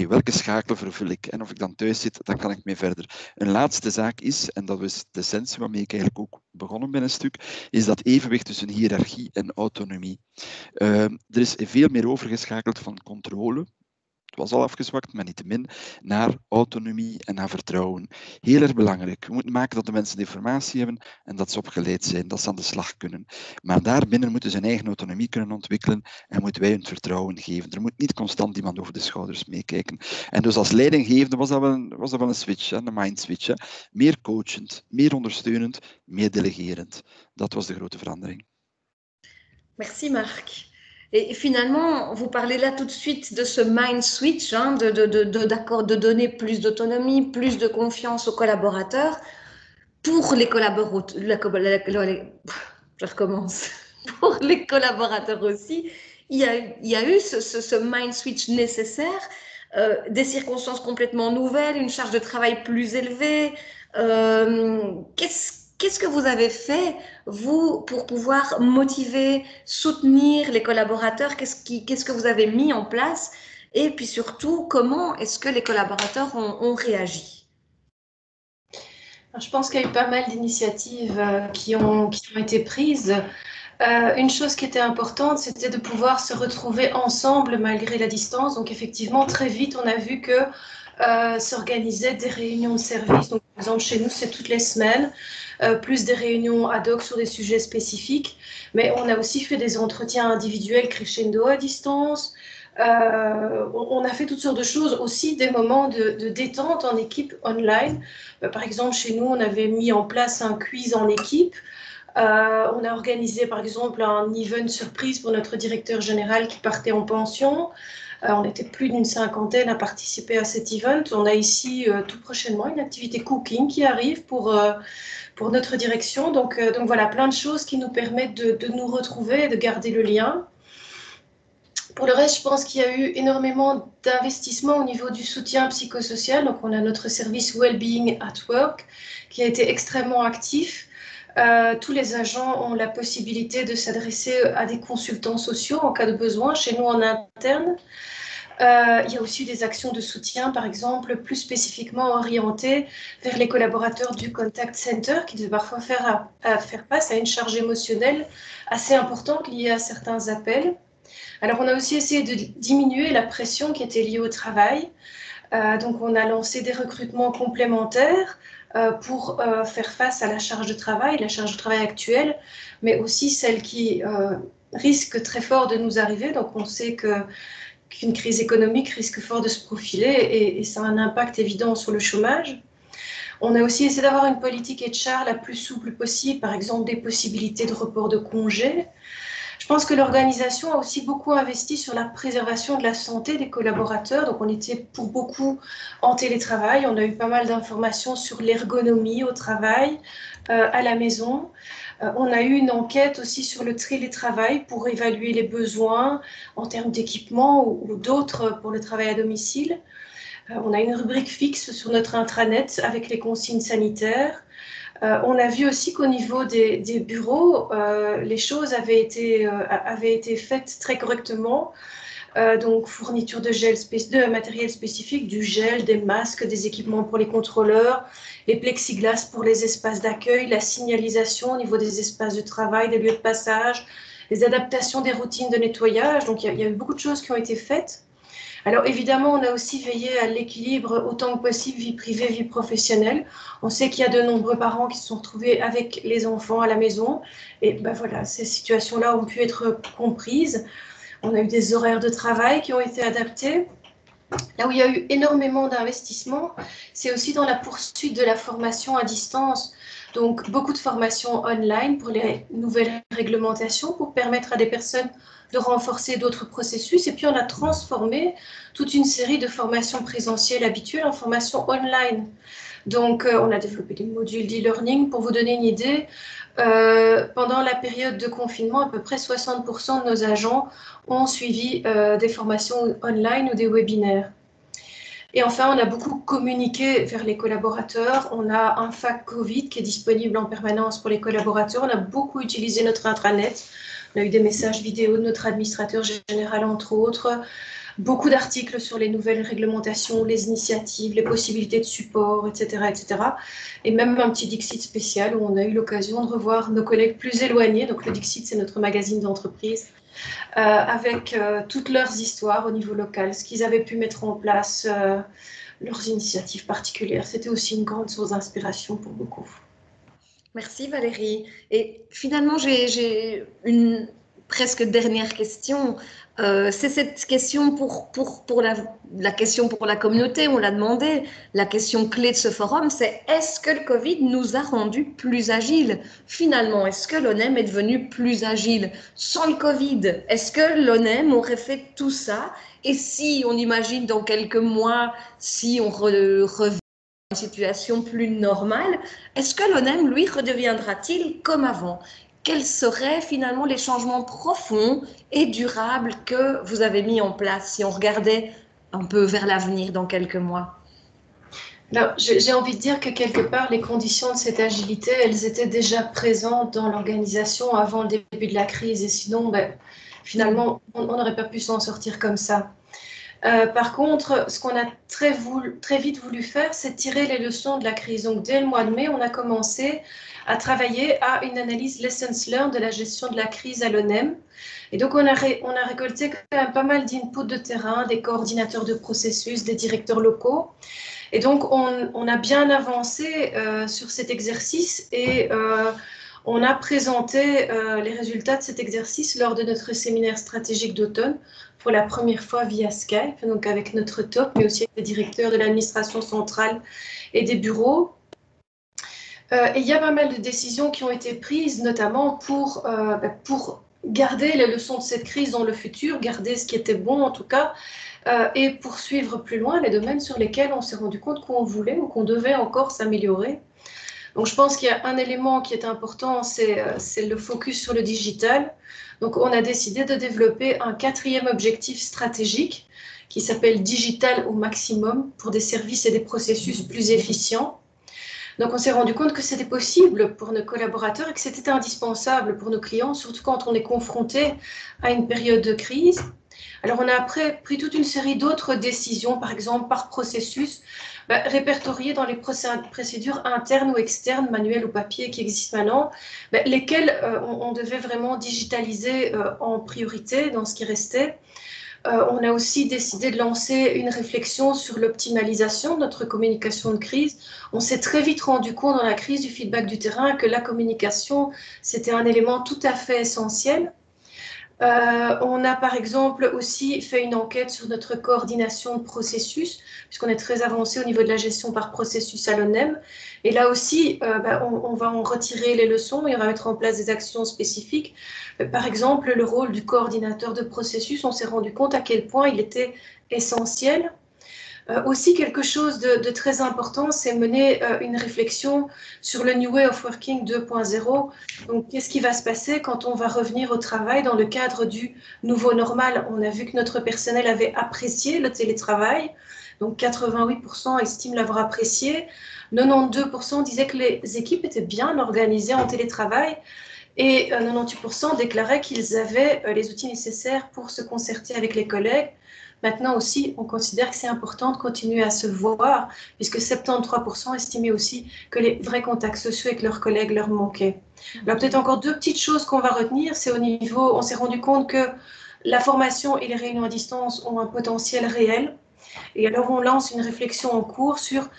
welke schakel vervul ik. En of ik dan thuis zit, dan kan ik mee verder. Een laatste zaak is, en dat was de essentie waarmee ik eigenlijk ook begonnen ben een stuk, is dat evenwicht tussen hiërarchie en autonomie. Er is veel meer overgeschakeld van controle. Het was al afgezwakt, maar niettemin, naar autonomie en naar vertrouwen. Heel erg belangrijk. We moeten maken dat de mensen de informatie hebben en dat ze opgeleid zijn, dat ze aan de slag kunnen. Maar daarbinnen moeten ze hun eigen autonomie kunnen ontwikkelen en moeten wij hun vertrouwen geven. Er moet niet constant iemand over de schouders meekijken. En dus als leidinggevende was dat wel een switch, een mind switch. Meer coachend, meer ondersteunend, meer delegerend. Dat was de grote verandering. Merci Marc. Et finalement, vous parlez là tout de suite de ce mind switch, de donner plus d'autonomie, plus de confiance aux collaborateurs. Pour les collaborateurs, je recommence. Pour les collaborateurs aussi, il y a eu ce mind switch nécessaire, des circonstances complètement nouvelles, une charge de travail plus élevée. Qu'est-ce que vous avez fait, vous, pour pouvoir motiver, soutenir les collaborateurs? Qu'est-ce que vous avez mis en place? Et puis surtout, comment est-ce que les collaborateurs ont réagi? Alors, je pense qu'il y a eu pas mal d'initiatives qui ont été prises. Une chose qui était importante, c'était de pouvoir se retrouver ensemble malgré la distance. Donc effectivement, très vite, on a vu que s'organisaient des réunions de service. Donc, par exemple, chez nous, c'est toutes les semaines, plus des réunions ad hoc sur des sujets spécifiques. Mais on a aussi fait des entretiens individuels crescendo à distance. On a fait toutes sortes de choses, aussi des moments de détente en équipe online. Par exemple, chez nous, on avait mis en place un quiz en équipe. On a organisé, par exemple, un event surprise pour notre directeur général qui partait en pension. On était plus d'une 50aine à participer à cet event. On a ici tout prochainement une activité cooking qui arrive pour notre direction. Donc voilà, plein de choses qui nous permettent de nous retrouver et de garder le lien. Pour le reste, je pense qu'il y a eu énormément d'investissements au niveau du soutien psychosocial. Donc on a notre service Wellbeing at Work qui a été extrêmement actif. Tous les agents ont la possibilité de s'adresser à des consultants sociaux en cas de besoin, chez nous en interne. Il y a aussi des actions de soutien, par exemple, plus spécifiquement orientées vers les collaborateurs du Contact Center qui devaient parfois faire face à une charge émotionnelle assez importante liée à certains appels. Alors, on a aussi essayé de diminuer la pression qui était liée au travail. Donc, on a lancé des recrutements complémentaires pour faire face à la charge de travail actuelle, mais aussi celle qui risque très fort de nous arriver. Donc, on sait qu'une crise économique risque fort de se profiler et ça a un impact évident sur le chômage. On a aussi essayé d'avoir une politique HR la plus souple possible, par exemple des possibilités de report de congés. Je pense que l'organisation a aussi beaucoup investi sur la préservation de la santé des collaborateurs. Donc, on était pour beaucoup en télétravail. On a eu pas mal d'informations sur l'ergonomie au travail, à la maison. On a eu une enquête aussi sur le télétravail pour évaluer les besoins en termes d'équipement ou d'autres pour le travail à domicile. On a une rubrique fixe sur notre intranet avec les consignes sanitaires. On a vu aussi qu'au niveau des bureaux, les choses avaient été faites très correctement. Donc, fourniture de matériel spécifique, du gel, des masques, des équipements pour les contrôleurs, les plexiglas pour les espaces d'accueil, la signalisation au niveau des espaces de travail, des lieux de passage, les adaptations des routines de nettoyage. Donc, il y a eu beaucoup de choses qui ont été faites. Alors évidemment, on a aussi veillé à l'équilibre autant que possible, vie privée, vie professionnelle. On sait qu'il y a de nombreux parents qui se sont retrouvés avec les enfants à la maison. Et ben voilà, ces situations-là ont pu être comprises. On a eu des horaires de travail qui ont été adaptés. Là où il y a eu énormément d'investissements, c'est aussi dans la poursuite de la formation à distance. Donc beaucoup de formations online pour les nouvelles réglementations pour permettre à des personnes de renforcer d'autres processus. Et puis, on a transformé toute une série de formations présentielles habituelles en formations online. Donc, on a développé des modules d'e-learning. Pour vous donner une idée, Pendant la période de confinement, à peu près 60% de nos agents ont suivi des formations online ou des webinaires. Et enfin, on a beaucoup communiqué vers les collaborateurs. On a un FAQ Covid qui est disponible en permanence pour les collaborateurs. On a beaucoup utilisé notre intranet. On a eu des messages vidéo de notre administrateur général, entre autres. Beaucoup d'articles sur les nouvelles réglementations, les initiatives, les possibilités de support, etc., etc. Et même un petit Dixit spécial où on a eu l'occasion de revoir nos collègues plus éloignés. Donc le Dixit, c'est notre magazine d'entreprise. Avec toutes leurs histoires au niveau local, ce qu'ils avaient pu mettre en place, leurs initiatives particulières. C'était aussi une grande source d'inspiration pour beaucoup. Merci Valérie. Et finalement, j'ai une presque dernière question. C'est cette question pour la question pour la communauté, on l'a demandé. La question clé de ce forum, c'est est-ce que le Covid nous a rendus plus agiles? Finalement, est-ce que l'ONEM est devenu plus agile sans le Covid? Est-ce que l'ONEM aurait fait tout ça? Et si on imagine dans quelques mois, si on revient à une situation plus normale, est-ce que l'ONEM, lui, redeviendra-t-il comme avant? Quels seraient finalement les changements profonds et durables que vous avez mis en place si on regardait un peu vers l'avenir dans quelques mois? Alors, j'ai envie de dire que quelque part, les conditions de cette agilité, elles étaient déjà présentes dans l'organisation avant le début de la crise. Et sinon, finalement, on n'aurait pas pu s'en sortir comme ça. Par contre, ce qu'on a très vite voulu faire, c'est tirer les leçons de la crise. Donc, dès le mois de mai, on a commencé à travailler à une analyse lessons learned de la gestion de la crise à l'ONEM. Et donc, on a récolté quand même pas mal d'inputs de terrain, des coordinateurs de processus, des directeurs locaux. Et donc, on a bien avancé sur cet exercice et on a présenté les résultats de cet exercice lors de notre séminaire stratégique d'automne pour la première fois via Skype, donc avec notre top, mais aussi avec les directeurs de l'administration centrale et des bureaux. Et il y a pas mal de décisions qui ont été prises, notamment pour garder les leçons de cette crise dans le futur, garder ce qui était bon en tout cas, et poursuivre plus loin les domaines sur lesquels on s'est rendu compte qu'on voulait ou qu'on devait encore s'améliorer. Donc je pense qu'il y a un élément qui est important, c'est le focus sur le digital. Donc on a décidé de développer un 4e objectif stratégique qui s'appelle Digital au maximum pour des services et des processus plus efficients. Donc on s'est rendu compte que c'était possible pour nos collaborateurs et que c'était indispensable pour nos clients, surtout quand on est confronté à une période de crise. Alors on a après pris toute une série d'autres décisions, par exemple par processus, répertoriées dans les procédures internes ou externes, manuelles ou papier qui existent maintenant, lesquelles on devait vraiment digitaliser en priorité dans ce qui restait. On a aussi décidé de lancer une réflexion sur l'optimalisation de notre communication de crise. On s'est très vite rendu compte dans la crise du feedback du terrain que la communication, c'était un élément tout à fait essentiel. On a par exemple aussi fait une enquête sur notre coordination de processus, puisqu'on est très avancé au niveau de la gestion par processus à l'ONEM. Et là aussi, on va en retirer les leçons et on va mettre en place des actions spécifiques. Par exemple, le rôle du coordinateur de processus, on s'est rendu compte à quel point il était essentiel. Aussi, quelque chose de très important, c'est mener une réflexion sur le New Way of Working 2.0. Donc, qu'est-ce qui va se passer quand on va revenir au travail dans le cadre du nouveau normal? On a vu que notre personnel avait apprécié le télétravail. Donc, 88% estiment l'avoir apprécié. 92% disaient que les équipes étaient bien organisées en télétravail. Et 98% déclaraient qu'ils avaient les outils nécessaires pour se concerter avec les collègues. Maintenant aussi, on considère que c'est important de continuer à se voir, puisque 73% estimaient aussi que les vrais contacts sociaux avec leurs collègues leur manquaient. Alors peut-être encore 2 petites choses qu'on va retenir, c'est au niveau, on s'est rendu compte que la formation et les réunions à distance ont un potentiel réel. Et alors on lance une réflexion en cours sur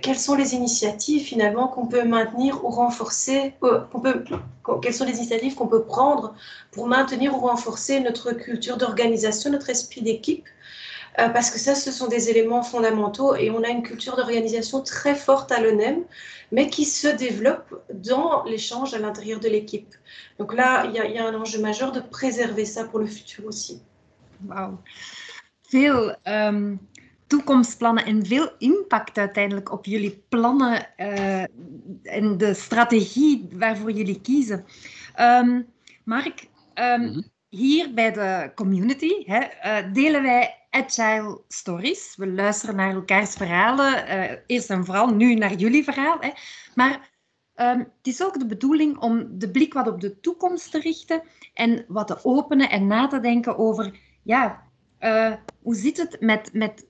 quelles sont les initiatives finalement qu'on peut maintenir ou renforcer, quelles sont les initiatives qu'on peut prendre pour maintenir ou renforcer notre culture d'organisation, notre esprit d'équipe. Parce que ça, ce sont des éléments fondamentaux et on a une culture d'organisation très forte à l'ONEM, mais qui se développe dans l'échange à l'intérieur de l'équipe. Donc là, il y a un enjeu majeur de préserver ça pour le futur aussi. Wauw. Veel toekomstplannen en veel impact uiteindelijk op jullie plannen en de strategie waarvoor jullie kiezen. Mark, hier bij de community delen wij agile stories. We luisteren naar elkaars verhalen. Eerst en vooral nu naar jullie verhaal. Maar het is ook de bedoeling om de blik wat op de toekomst te richten en wat te openen en na te denken over hoe zit het met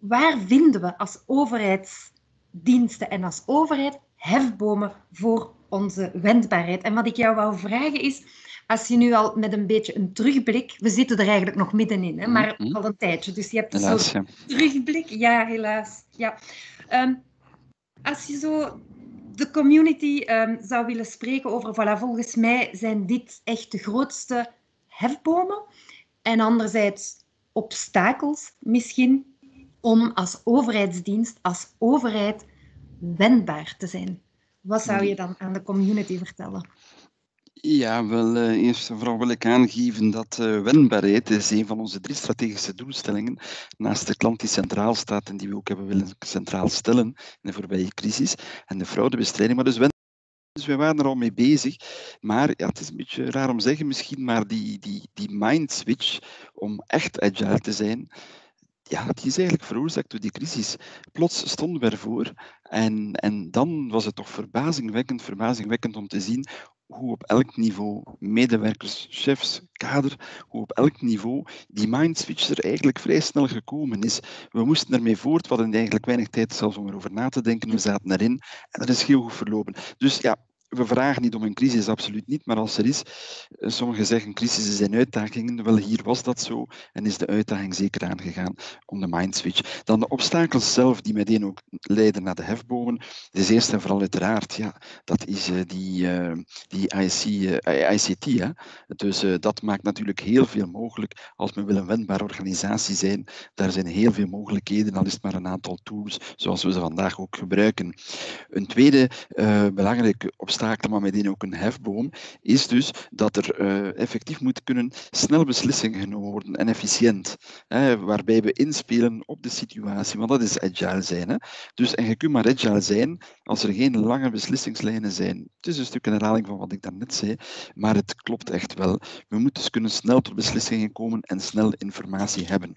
waar vinden we als overheidsdiensten en als overheid hefbomen voor onze wendbaarheid. En wat ik jou wou vragen is, als je nu al met een beetje een terugblik, we zitten er eigenlijk nog middenin, maar al een tijdje, dus je hebt een soort terugblik. Ja, helaas. Ja. Als je zo de community zou willen spreken over, volgens mij zijn dit echt de grootste hefbomen en anderzijds obstakels misschien om als overheidsdienst, als overheid wendbaar te zijn. Wat zou je dan aan de community vertellen? Ja, wel, eerst en vooral wil ik aangeven dat wendbaarheid is een van onze 3 strategische doelstellingen, naast de klant die centraal staat en die we ook hebben willen centraal stellen in de voorbije crisis, en de fraudebestrijding. Maar dus wij waren er al mee bezig, maar het is een beetje raar om te zeggen misschien, maar die mind switch om echt agile te zijn, die is eigenlijk veroorzaakt door die crisis. Plots stonden we ervoor en dan was het toch verbazingwekkend om te zien hoe op elk niveau, medewerkers, chefs, kader, hoe op elk niveau die mindswitch er eigenlijk vrij snel gekomen is. We moesten ermee voort, we hadden eigenlijk weinig tijd zelfs om erover na te denken, we zaten erin en dat is heel goed verlopen. Dus we vragen niet om een crisis, absoluut niet, maar als er is, sommigen zeggen crisissen zijn uitdagingen, wel hier was dat zo en is de uitdaging zeker aangegaan om de mindswitch. Dan de obstakels zelf die meteen ook leiden naar de hefbomen, is eerst en vooral uiteraard, dat is die ICT. Dus dat maakt natuurlijk heel veel mogelijk als we een wendbare organisatie zijn. Daar zijn heel veel mogelijkheden, al is het maar een aantal tools zoals we ze vandaag ook gebruiken. Een tweede belangrijke obstakel, maar meteen ook een hefboom, is dus dat er effectief moet kunnen snel beslissingen genomen worden en efficiënt. Waarbij we inspelen op de situatie, want dat is agile zijn. Dus, en je kunt maar agile zijn als er geen lange beslissingslijnen zijn. Het is een stuk een herhaling van wat ik daarnet zei, maar het klopt echt wel. We moeten dus kunnen snel tot beslissingen komen en snel informatie hebben.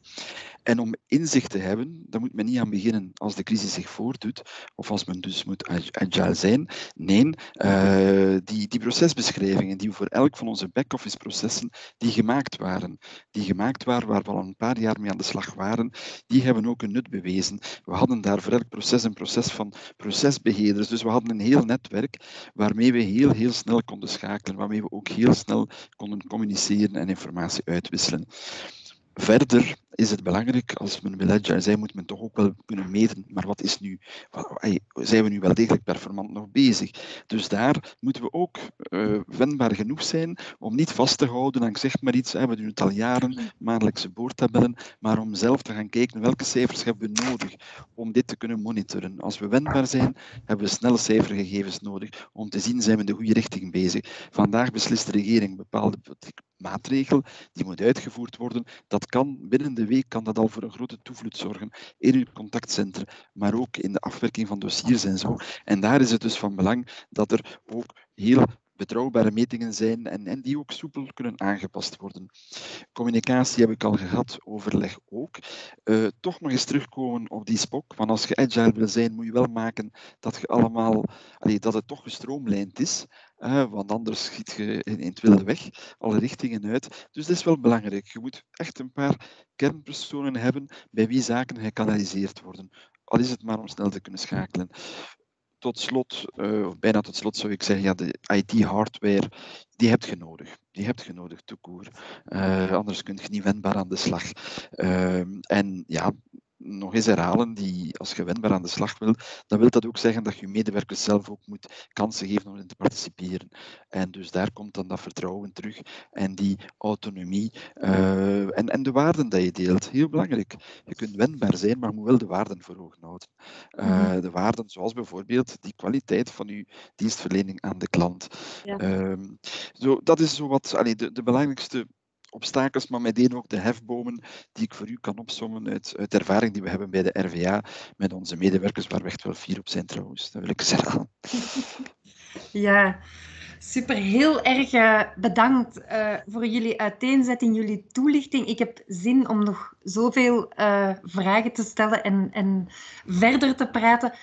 En om inzicht te hebben, daar moet men niet aan beginnen als de crisis zich voordoet, of als men dus moet agile zijn. Nee, die procesbeschrijvingen die voor elk van onze back-office processen die gemaakt waren, waar we al een paar jaar mee aan de slag waren, die hebben ook een nut bewezen. We hadden daar voor elk proces een proces van procesbeheerders, dus we hadden een heel netwerk waarmee we heel snel konden schakelen, waarmee we ook heel snel konden communiceren en informatie uitwisselen. Verder is het belangrijk, als men wil agile zijn, moet men toch ook wel kunnen meten. Maar wat is nu, zijn we nu wel degelijk performant nog bezig? Dus daar moeten we ook wendbaar genoeg zijn om niet vast te houden aan, ik zeg maar iets, we doen het al jaren, maandelijkse boordtabellen, maar om zelf te gaan kijken welke cijfers hebben we nodig om dit te kunnen monitoren. Als we wendbaar zijn, hebben we snelle cijfergegevens nodig om te zien, zijn we in de goede richting bezig. Vandaag beslist de regering een bepaalde maatregel, die moet uitgevoerd worden. Dat kan binnen de week kan dat al voor een grote toevloed zorgen in uw contactcentrum, maar ook in de afwerking van dossiers en zo. En daar is het dus van belang dat er ook heel betrouwbare metingen zijn en die ook soepel kunnen aangepast worden. Communicatie heb ik al gehad, overleg ook. Toch nog eens terugkomen op die spok, want als je agile wil zijn, moet je wel maken dat je allemaal, dat het toch gestroomlijnd is, want anders schiet je in het wilde weg, alle richtingen uit. Dus dat is wel belangrijk. Je moet echt een paar kernpersonen hebben bij wie zaken gekanaliseerd worden, al is het maar om snel te kunnen schakelen. Tot slot, of bijna tot slot zou ik zeggen, de IT-hardware, die heb je nodig. Die heb je nodig, tout court. Anders kun je niet wendbaar aan de slag. En nog eens herhalen, als je wendbaar aan de slag wil, dan wil dat ook zeggen dat je medewerkers zelf ook moet kansen geven om in te participeren. En dus daar komt dan dat vertrouwen terug en die autonomie en de waarden die je deelt. Heel belangrijk. Je kunt wendbaar zijn, maar je moet wel de waarden voor ogen houden. De waarden zoals bijvoorbeeld die kwaliteit van je dienstverlening aan de klant. Ja. Dat is zo wat de belangrijkste obstakels, maar meteen ook de hefbomen die ik voor u kan opsommen uit ervaring die we hebben bij de RVA met onze medewerkers, waar we echt wel fier op zijn trouwens. Dat wil ik zeggen. Ja, super. Heel erg bedankt voor jullie uiteenzetting, jullie toelichting. Ik heb zin om nog zoveel vragen te stellen en verder te praten.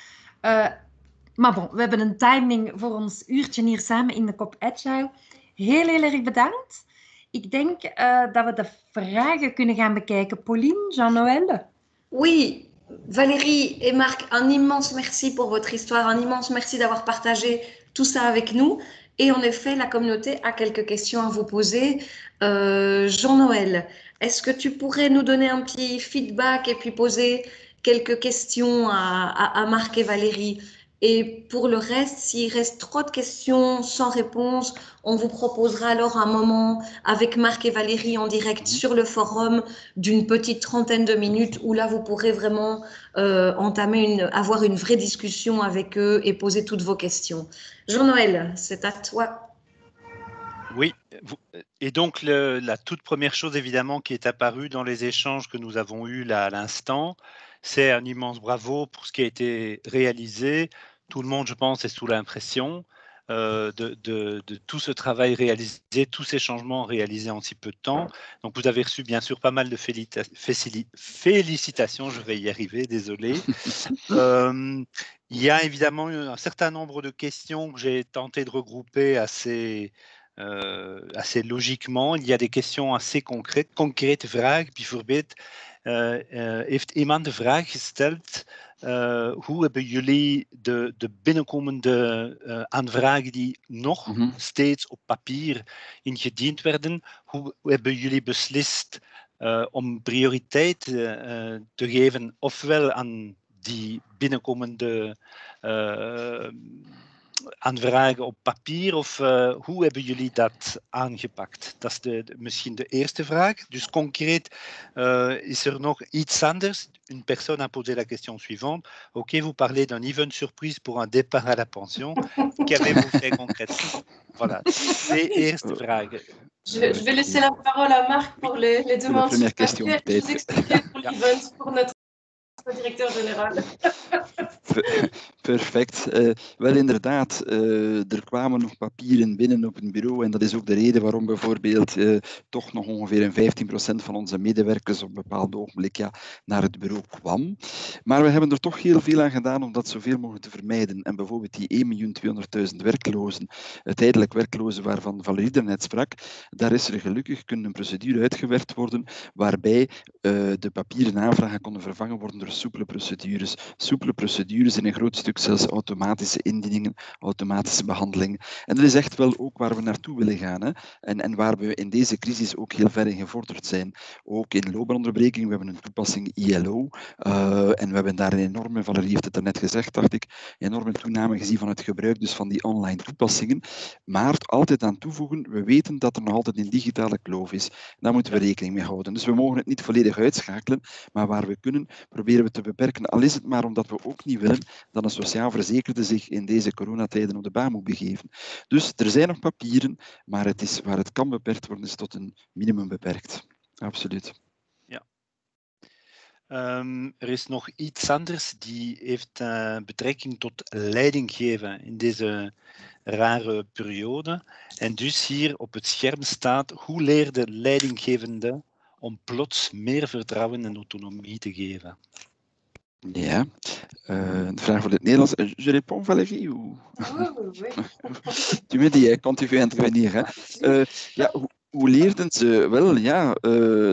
Maar bon, we hebben een timing voor ons uurtje hier samen in de Kop Agile. Heel erg bedankt. Ik denk dat we de vragen kunnen gaan bekijken. Pauline, Jean-Noël? Oui, Valérie et Marc, un immense merci pour votre histoire, un immense merci d'avoir partagé tout ça avec nous. Et en effet, la communauté a quelques questions à vous poser. Jean-Noël, est-ce que tu pourrais nous donner un petit feedback et puis poser quelques questions à Marc et Valérie? Et pour le reste, s'il reste trop de questions sans réponse, on vous proposera alors un moment avec Marc et Valérie en direct sur le forum d'une petite trentaine de minutes où là, vous pourrez vraiment avoir une vraie discussion avec eux et poser toutes vos questions. Jean-Noël, c'est à toi. Oui, et donc la toute première chose évidemment qui est apparue dans les échanges que nous avons eus là à l'instant, c'est un immense bravo pour ce qui a été réalisé. Tout le monde, je pense, est sous l'impression de tout ce travail réalisé, tous ces changements réalisés en si peu de temps. Donc vous avez reçu bien sûr pas mal de félicitations, je vais y arriver, désolé. Il y a évidemment un certain nombre de questions que j'ai tenté de regrouper assez logiquement. Il y a des questions assez concrete vragen. Bijvoorbeeld, heeft iemand de vraag gesteld, hoe hebben jullie de binnenkomende aanvragen die nog steeds op papier ingediend werden, hoe hebben jullie beslist om prioriteit te geven ofwel aan die binnenkomende aanvragen op papier of hoe hebben jullie dat aangepakt? Dat is misschien de eerste vraag. Dus concreet, is er nog iets anders? Une personne a posé la question suivante. Ok, vous parlez d'un event surprise pour un départ à la pension. Qu'avez-vous fait concrètement? Voilà, c'est eerste vragen. Je vais laisser la parole à Marc pour les demandes. Pour la première question, peut-être. Je vous expliquer pour l'event, pour notre directeur-général. Perfect. Wel inderdaad, er kwamen nog papieren binnen op een bureau en dat is ook de reden waarom bijvoorbeeld toch nog ongeveer 15% van onze medewerkers op een bepaald ogenblik naar het bureau kwam. Maar we hebben er toch heel veel aan gedaan om dat zoveel mogelijk te vermijden. En bijvoorbeeld die 1.200.000 werklozen, tijdelijk werklozen waarvan Valérie er net sprak, daar is er gelukkig een procedure uitgewerkt worden waarbij de papieren aanvragen konden vervangen worden door soepele procedures. Soepele procedures in een groot stuk zelfs automatische indieningen, automatische behandelingen. En dat is echt wel ook waar we naartoe willen gaan. Hè? En waar we in deze crisis ook heel ver in gevorderd zijn. Ook in loopbaanonderbreking, we hebben een toepassing ILO. En we hebben daar een enorme, Valérie heeft het daarnet gezegd, dacht ik, enorme toename gezien van het gebruik dus van die online toepassingen. Maar altijd aan toevoegen, we weten dat er nog altijd een digitale kloof is. Daar moeten we rekening mee houden. Dus we mogen het niet volledig uitschakelen, maar waar we kunnen, proberen we te beperken. Al is het maar omdat we ook niet willen dat een sociaal verzekerde zich in deze coronatijden op de baan moet begeven. Dus er zijn nog papieren, maar het is, waar het kan beperkt worden, is tot een minimum beperkt. Absoluut. Ja. Er is nog iets anders die heeft betrekking tot leiding geven in deze rare periode. En dus hier op het scherm staat, hoe leerde leidinggevende om plots meer vertrouwen en autonomie te geven? Ja, een vraag voor het Nederlands. Je réponds, Valérie? Ou... Oui. Tu me dis, quand tu veux intervenir. Hè? Ja, hoe leerden ze? Wel, ja,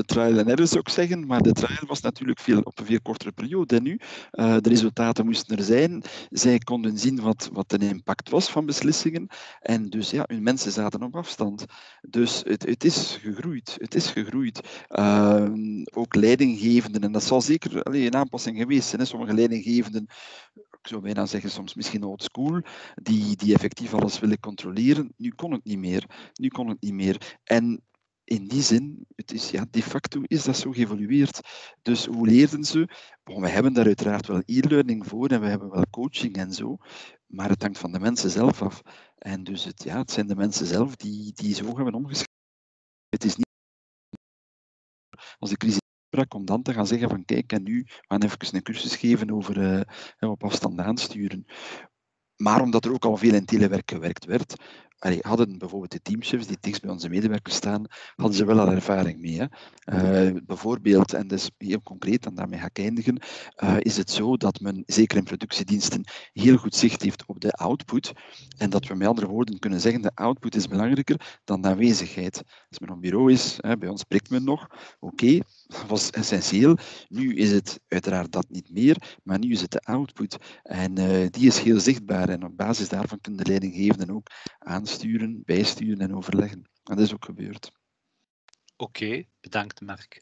trial and error zou ik zeggen, maar de trial was natuurlijk op een veel kortere periode. En nu, de resultaten moesten er zijn. Zij konden zien wat de impact was van beslissingen. En dus ja, hun mensen zaten op afstand. Dus het is gegroeid. Het is gegroeid. Ook leidinggevenden, en dat zal zeker een aanpassing geweest zijn. Hè? Sommige leidinggevenden, ik zou bijna zeggen, soms misschien old school, die effectief alles willen controleren. Nu kon het niet meer. En in die zin, het is, ja, de facto is dat zo geëvolueerd. Dus hoe leerden ze? Bon, we hebben daar uiteraard wel e-learning voor en we hebben wel coaching en zo. Maar het hangt van de mensen zelf af. En dus het zijn de mensen zelf die zo hebben omgeschreven. Het is niet onze crisis om dan te gaan zeggen van kijk, en nu gaan we even een cursus geven over op afstand aansturen. Maar omdat er ook al veel in telewerk gewerkt werd, hadden bijvoorbeeld de teamchefs die dichtst bij onze medewerkers staan, hadden ze wel al ervaring mee. Bijvoorbeeld, en dat is heel concreet, en daarmee ga ik eindigen, is het zo dat men, zeker in productiediensten, heel goed zicht heeft op de output. En dat we met andere woorden kunnen zeggen, de output is belangrijker dan de aanwezigheid. Als men op bureau is, bij ons spreekt men nog, oké, dat was essentieel. Nu is het uiteraard dat niet meer, maar nu is het de output. En die is heel zichtbaar. En op basis daarvan kunnen de leidinggevenden ook aansturen, bijsturen en overleggen. En dat is ook gebeurd. Ok, bedankt Marc.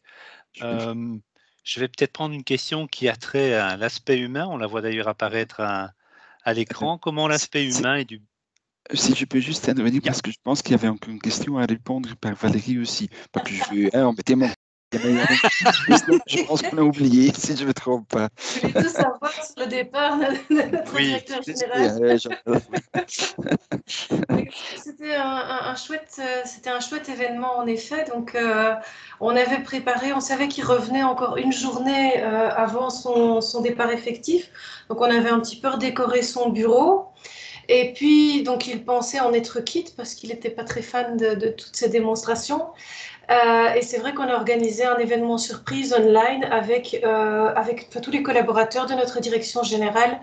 Je vais peut-être prendre une question qui a trait à l'aspect humain. On la voit d'ailleurs apparaître à l'écran. Comment l'aspect humain est du... Si je peux juste intervenir, parce que je pense qu'il y avait encore une question à répondre par Valérie aussi. Pas que je veux embêter mon... Je pense qu'on a oublié, si je ne me trompe pas. Je voulais tout savoir sur le départ de notre directeur général. C'était un chouette événement en effet. Donc, on avait préparé, on savait qu'il revenait encore une journée avant son départ effectif. Donc, on avait un petit peu redécoré son bureau. Et puis, donc, il pensait en être quitte parce qu'il n'était pas très fan de toutes ces démonstrations. Et c'est vrai qu'on a organisé un événement surprise online avec tous les collaborateurs de notre direction générale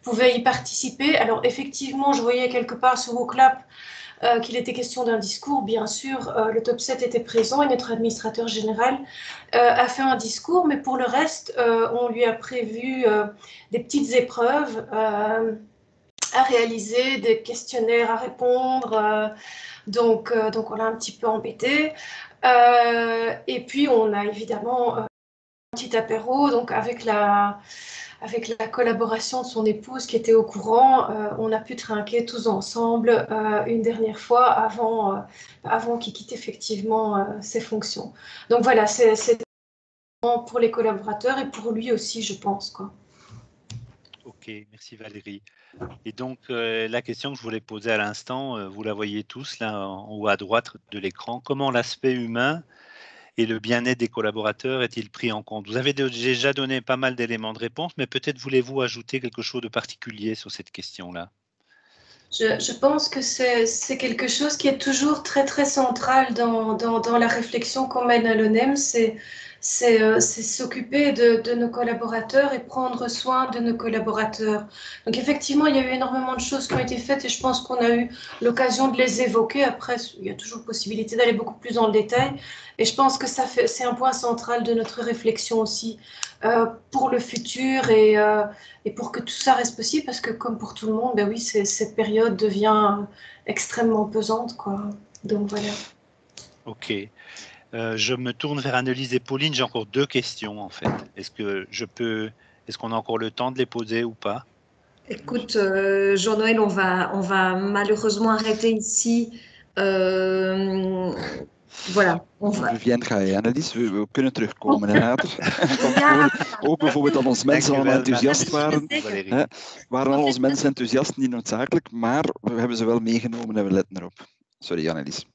pouvaient y participer. Alors effectivement, je voyais quelque part sur WooClap qu'il était question d'un discours. Bien sûr, le top 7 était présent et notre administrateur général a fait un discours, mais pour le reste, on lui a prévu des petites épreuves à réaliser, des questionnaires à répondre. Donc on l'a un petit peu embêté. Et puis, on a évidemment un petit apéro, donc avec la collaboration de son épouse qui était au courant, on a pu trinquer tous ensemble une dernière fois avant qu'il quitte effectivement ses fonctions. Donc voilà, c'est pour les collaborateurs et pour lui aussi, je pense, quoi. Ok, merci Valérie. Et donc, la question que je voulais poser à l'instant, vous la voyez tous là en haut à droite de l'écran. Comment l'aspect humain et le bien-être des collaborateurs est-il pris en compte? Vous avez déjà donné pas mal d'éléments de réponse, mais peut-être voulez-vous ajouter quelque chose de particulier sur cette question-là? Je pense que c'est quelque chose qui est toujours très, très central dans la réflexion qu'on mène à l'ONEM, c'est s'occuper de nos collaborateurs et prendre soin de nos collaborateurs. Donc effectivement, il y a eu énormément de choses qui ont été faites et je pense qu'on a eu l'occasion de les évoquer. Après, il y a toujours possibilité d'aller beaucoup plus dans le détail. Et je pense que c'est un point central de notre réflexion aussi pour le futur et pour que tout ça reste possible, parce que comme pour tout le monde, ben oui, cette période devient extrêmement pesante, quoi. Donc voilà. Ok. Je me tourne vers Annelise et Pauline. J'ai encore deux questions en fait. Est-ce qu'on a encore le temps de les poser ou pas? Écoute, Jean-Noël, on va malheureusement arrêter ici. Voilà. Annelies, we kunnen terugkomen later. Ook bijvoorbeeld dat onze mensen allemaal enthousiast waren. Waren al onze mensen enthousiast, niet noodzakelijk, maar we hebben ze wel meegenomen en we letten erop. Sorry, Annelies.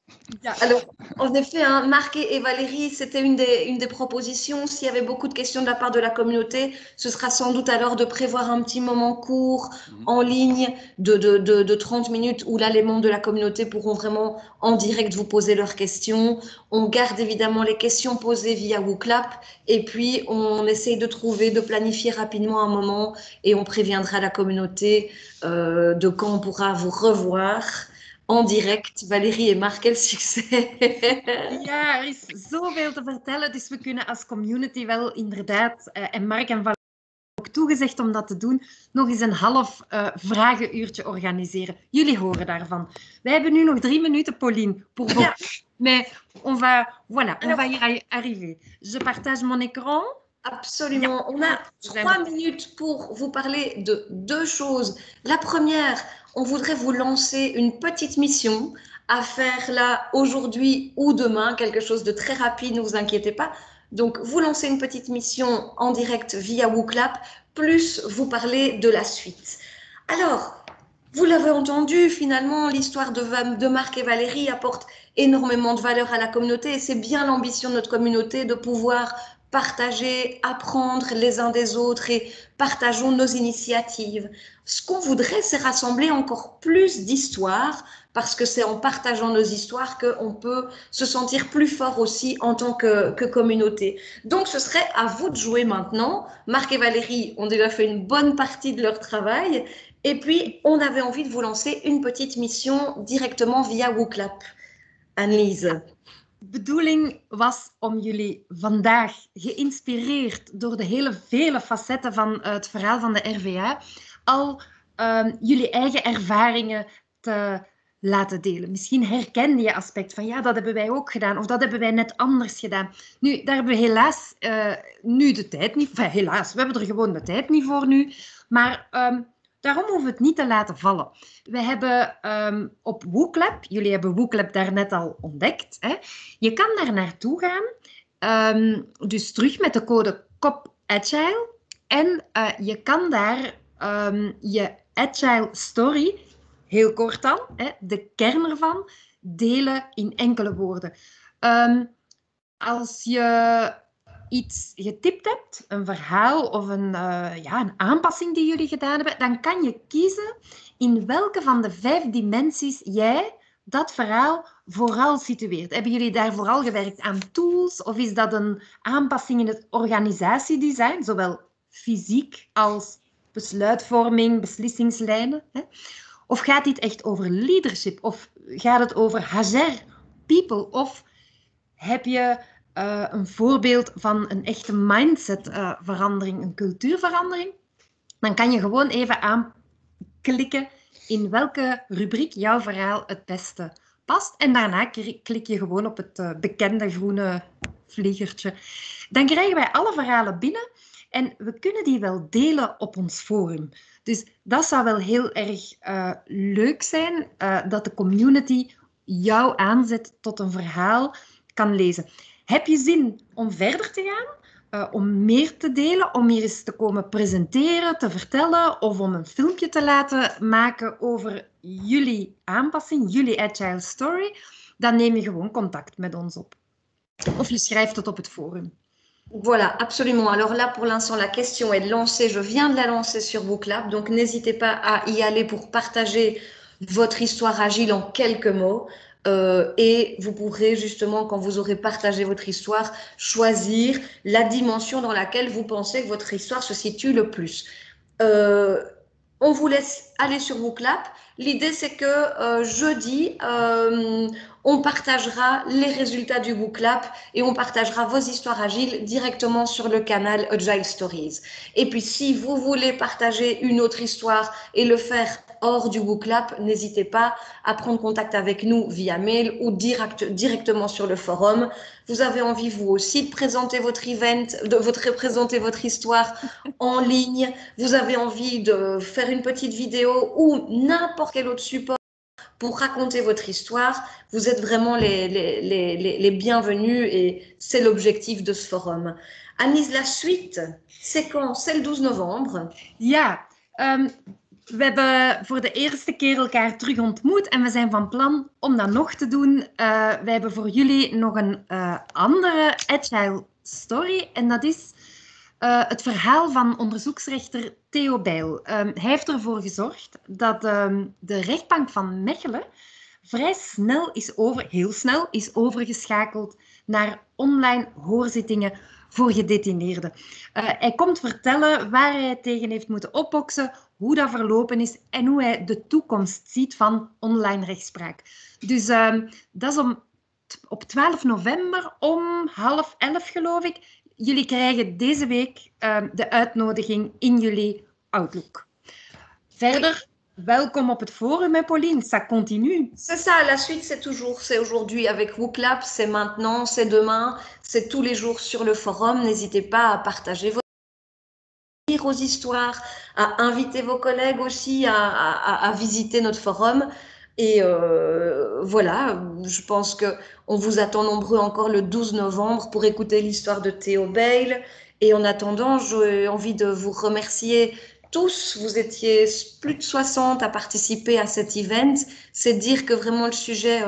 Alors, en effet, hein, Marc et Valérie, c'était une des propositions. S'il y avait beaucoup de questions de la part de la communauté, ce sera sans doute alors de prévoir un petit moment court en ligne de 30 minutes où là, les membres de la communauté pourront vraiment en direct vous poser leurs questions. On garde évidemment les questions posées via WooClap et puis on essaye de planifier rapidement un moment et on préviendra la communauté de quand on pourra vous revoir. En direct, Valérie en Marc, quel succes! Ja, er is zoveel te vertellen, dus we kunnen als community wel inderdaad, en Marc en Valérie ook toegezegd om dat te doen, nog eens een half vragenuurtje organiseren. Jullie horen daarvan. Wij hebben nu nog 3 minuten, Pauline, pour vous. Mais on va y arriver. Je partage mon écran. Absolument. On a 3 minutes pour vous parler de 2 choses. La première, on voudrait vous lancer une petite mission à faire là aujourd'hui ou demain, quelque chose de très rapide, ne vous inquiétez pas. Donc, vous lancez une petite mission en direct via WooClap, plus vous parler de la suite. Alors, Vous l'avez entendu, finalement, l'histoire de Marc et Valérie apporte énormément de valeur à la communauté et c'est bien l'ambition de notre communauté de pouvoir partager, apprendre les uns des autres et partageons nos initiatives. Ce qu'on voudrait, c'est rassembler encore plus d'histoires parce que c'est en partageant nos histoires qu'on peut se sentir plus fort aussi en tant que communauté. Donc, ce serait à vous de jouer maintenant. Marc et Valérie ont déjà fait une bonne partie de leur travail. Et puis, on avait envie de vous lancer une petite mission directement via WooClap. Anneliese. De bedoeling was om jullie vandaag, geïnspireerd door de hele vele facetten van het verhaal van de RVA, al jullie eigen ervaringen te laten delen. Misschien herken je aspect van ja, dat hebben wij ook gedaan of dat hebben wij net anders gedaan. Nu, daar hebben we helaas nu de tijd niet voor. Helaas, we hebben er gewoon de tijd niet voor nu. Maar daarom hoeven we het niet te laten vallen. We hebben op WooClap, jullie hebben WooClap daarnet al ontdekt, hè, je kan daar naartoe gaan, dus terug met de code COPAGILE en je kan daar je Agile Story, heel kort dan, hè, de kern ervan, delen in enkele woorden. Als je iets getipt hebt, een verhaal of een aanpassing die jullie gedaan hebben, dan kan je kiezen in welke van de 5 dimensies jij dat verhaal vooral situeert. Hebben jullie daar vooral gewerkt aan tools of is dat een aanpassing in het organisatiedesign, zowel fysiek als besluitvorming, beslissingslijnen? Hè? Of gaat dit echt over leadership? Of gaat het over HR, people? Of heb je een voorbeeld van een echte mindset-verandering, een cultuurverandering? Dan kan je gewoon even aanklikken in welke rubriek jouw verhaal het beste past. En daarna klik je gewoon op het bekende groene vliegertje. Dan krijgen wij alle verhalen binnen en we kunnen die wel delen op ons forum. Dus dat zou wel heel erg leuk zijn, dat de community jou aanzet tot een verhaal kan lezen. Heb je zin om verder te gaan, om meer te delen, om hier eens te komen presenteren, te vertellen of om een filmpje te laten maken over jullie aanpassing, jullie Agile Story? Dan neem je gewoon contact met ons op. Of je schrijft het op het forum. Voilà, absolument. Alors là, pour l'instant, la question est lancée. Je viens de la lancer sur WooClap. Donc, n'hésitez pas à y aller pour partager votre histoire agile en quelques mots. Et vous pourrez justement, quand vous aurez partagé votre histoire, choisir la dimension dans laquelle vous pensez que votre histoire se situe le plus. On vous laisse aller sur WooClap. L'idée, c'est que jeudi, on partagera les résultats du WooClap et on partagera vos histoires agiles directement sur le canal Agile Stories. Et puis, si vous voulez partager une autre histoire et le faire hors du WooClap, n'hésitez pas à prendre contact avec nous via mail ou directement sur le forum. Vous avez envie, vous aussi, de présenter votre event, présenter votre histoire en ligne. Vous avez envie de faire une petite vidéo ou n'importe quel autre support pour raconter votre histoire. Vous êtes vraiment les bienvenus et c'est l'objectif de ce forum. Anneliese, la suite, c'est quand? C'est le 12 novembre. Ja, we hebben voor de eerste keer elkaar terug ontmoet en we zijn van plan om dat nog te doen. Wij hebben voor jullie nog een andere Agile Story en dat is het verhaal van onderzoeksrechter Theo Bijl. Hij heeft ervoor gezorgd dat de rechtbank van Mechelen vrij snel heel snel is overgeschakeld naar online hoorzittingen voor gedetineerden. Hij komt vertellen waar hij tegen heeft moeten opboksen, hoe dat verlopen is en hoe hij de toekomst ziet van online rechtspraak. Dus dat is op 12 november om 10:30 geloof ik. Jullie krijgen deze week de uitnodiging in jullie Outlook. Verder, welkom op het forum, hein, Pauline, ça continue. C'est ça, la suite c'est aujourd'hui avec WooClap, c'est maintenant, c'est demain, c'est tous les jours sur le forum. N'hésitez pas à partager aux histoires, à inviter vos collègues aussi à visiter notre forum. Et voilà, je pense qu'on vous attend nombreux encore le 12 novembre pour écouter l'histoire de Theo Bijl. Et en attendant, j'ai envie de vous remercier tous, vous étiez plus de 60 à participer à cet event. C'est dire que vraiment le sujet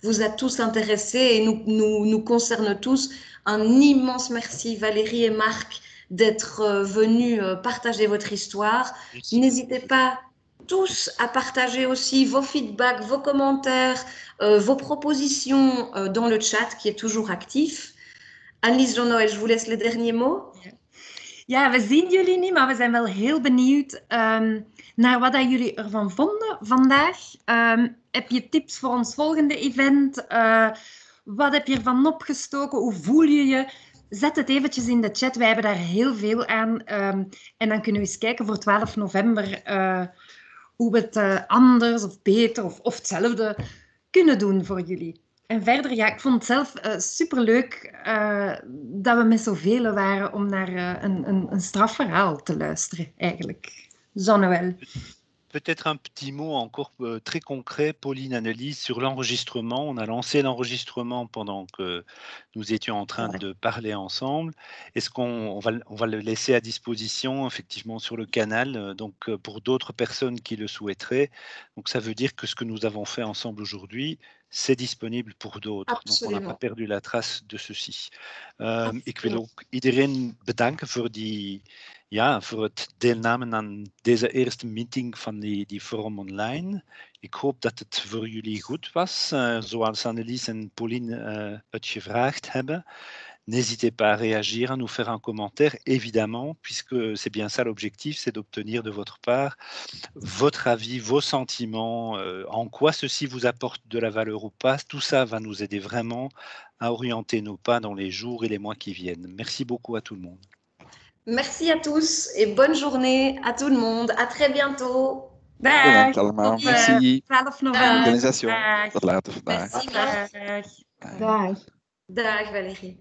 vous a tous intéressés et nous concerne tous. Un immense merci Valérie et Marc d'être venus partager votre histoire. N'hésitez pas tous à partager aussi vos feedbacks, vos commentaires, vos propositions dans le chat qui est toujours actif. Annelies Jean-Noël, je vous laisse les derniers mots. Ja, we zien jullie niet, maar we zijn wel heel benieuwd naar wat jullie ervan vonden vandaag. Heb je tips voor ons volgende event? Wat heb je ervan opgestoken? Hoe voel je je? Zet het eventjes in de chat. Wij hebben daar heel veel aan. En dan kunnen we eens kijken voor 12 november hoe we het anders of beter of hetzelfde kunnen doen voor jullie. En verder, ja, ik vond het zelf superleuk dat we met zoveel waren om naar een strafverhaal te luisteren, eigenlijk. Jean-Noël. Peut-être un petit mot encore très concret, Pauline, Annelies, sur l'enregistrement. On a lancé l'enregistrement pendant que nous étions en train de parler ensemble. Est-ce qu'on va le laisser à disposition, effectivement, sur le canal, donc pour d'autres personnes qui le souhaiteraient. Donc ça veut dire que ce que nous avons fait ensemble aujourd'hui, c'est disponible pour d'autres. Donc on n'a pas perdu la trace de ceci. Ik wil ook iedereen bedanken voor het deelnemen aan deze eerste meeting van die forum online. Ik hoop dat het voor jullie goed was, zoals Annelies en Pauline het gevraagd hebben. N'hésitez pas à réagir, à nous faire un commentaire, évidemment, puisque c'est bien ça l'objectif, c'est d'obtenir de votre part votre avis, vos sentiments, en quoi ceci vous apporte de la valeur ou pas. Tout ça va nous aider vraiment à orienter nos pas dans les jours et les mois qui viennent. Merci beaucoup à tout le monde. Merci à tous et bonne journée à tout le monde. À très bientôt. Bedankt allemaal. Merci. 12 november. Organisation. Tot later vandaag. Merci, Marc. Dag. Dag Valérie.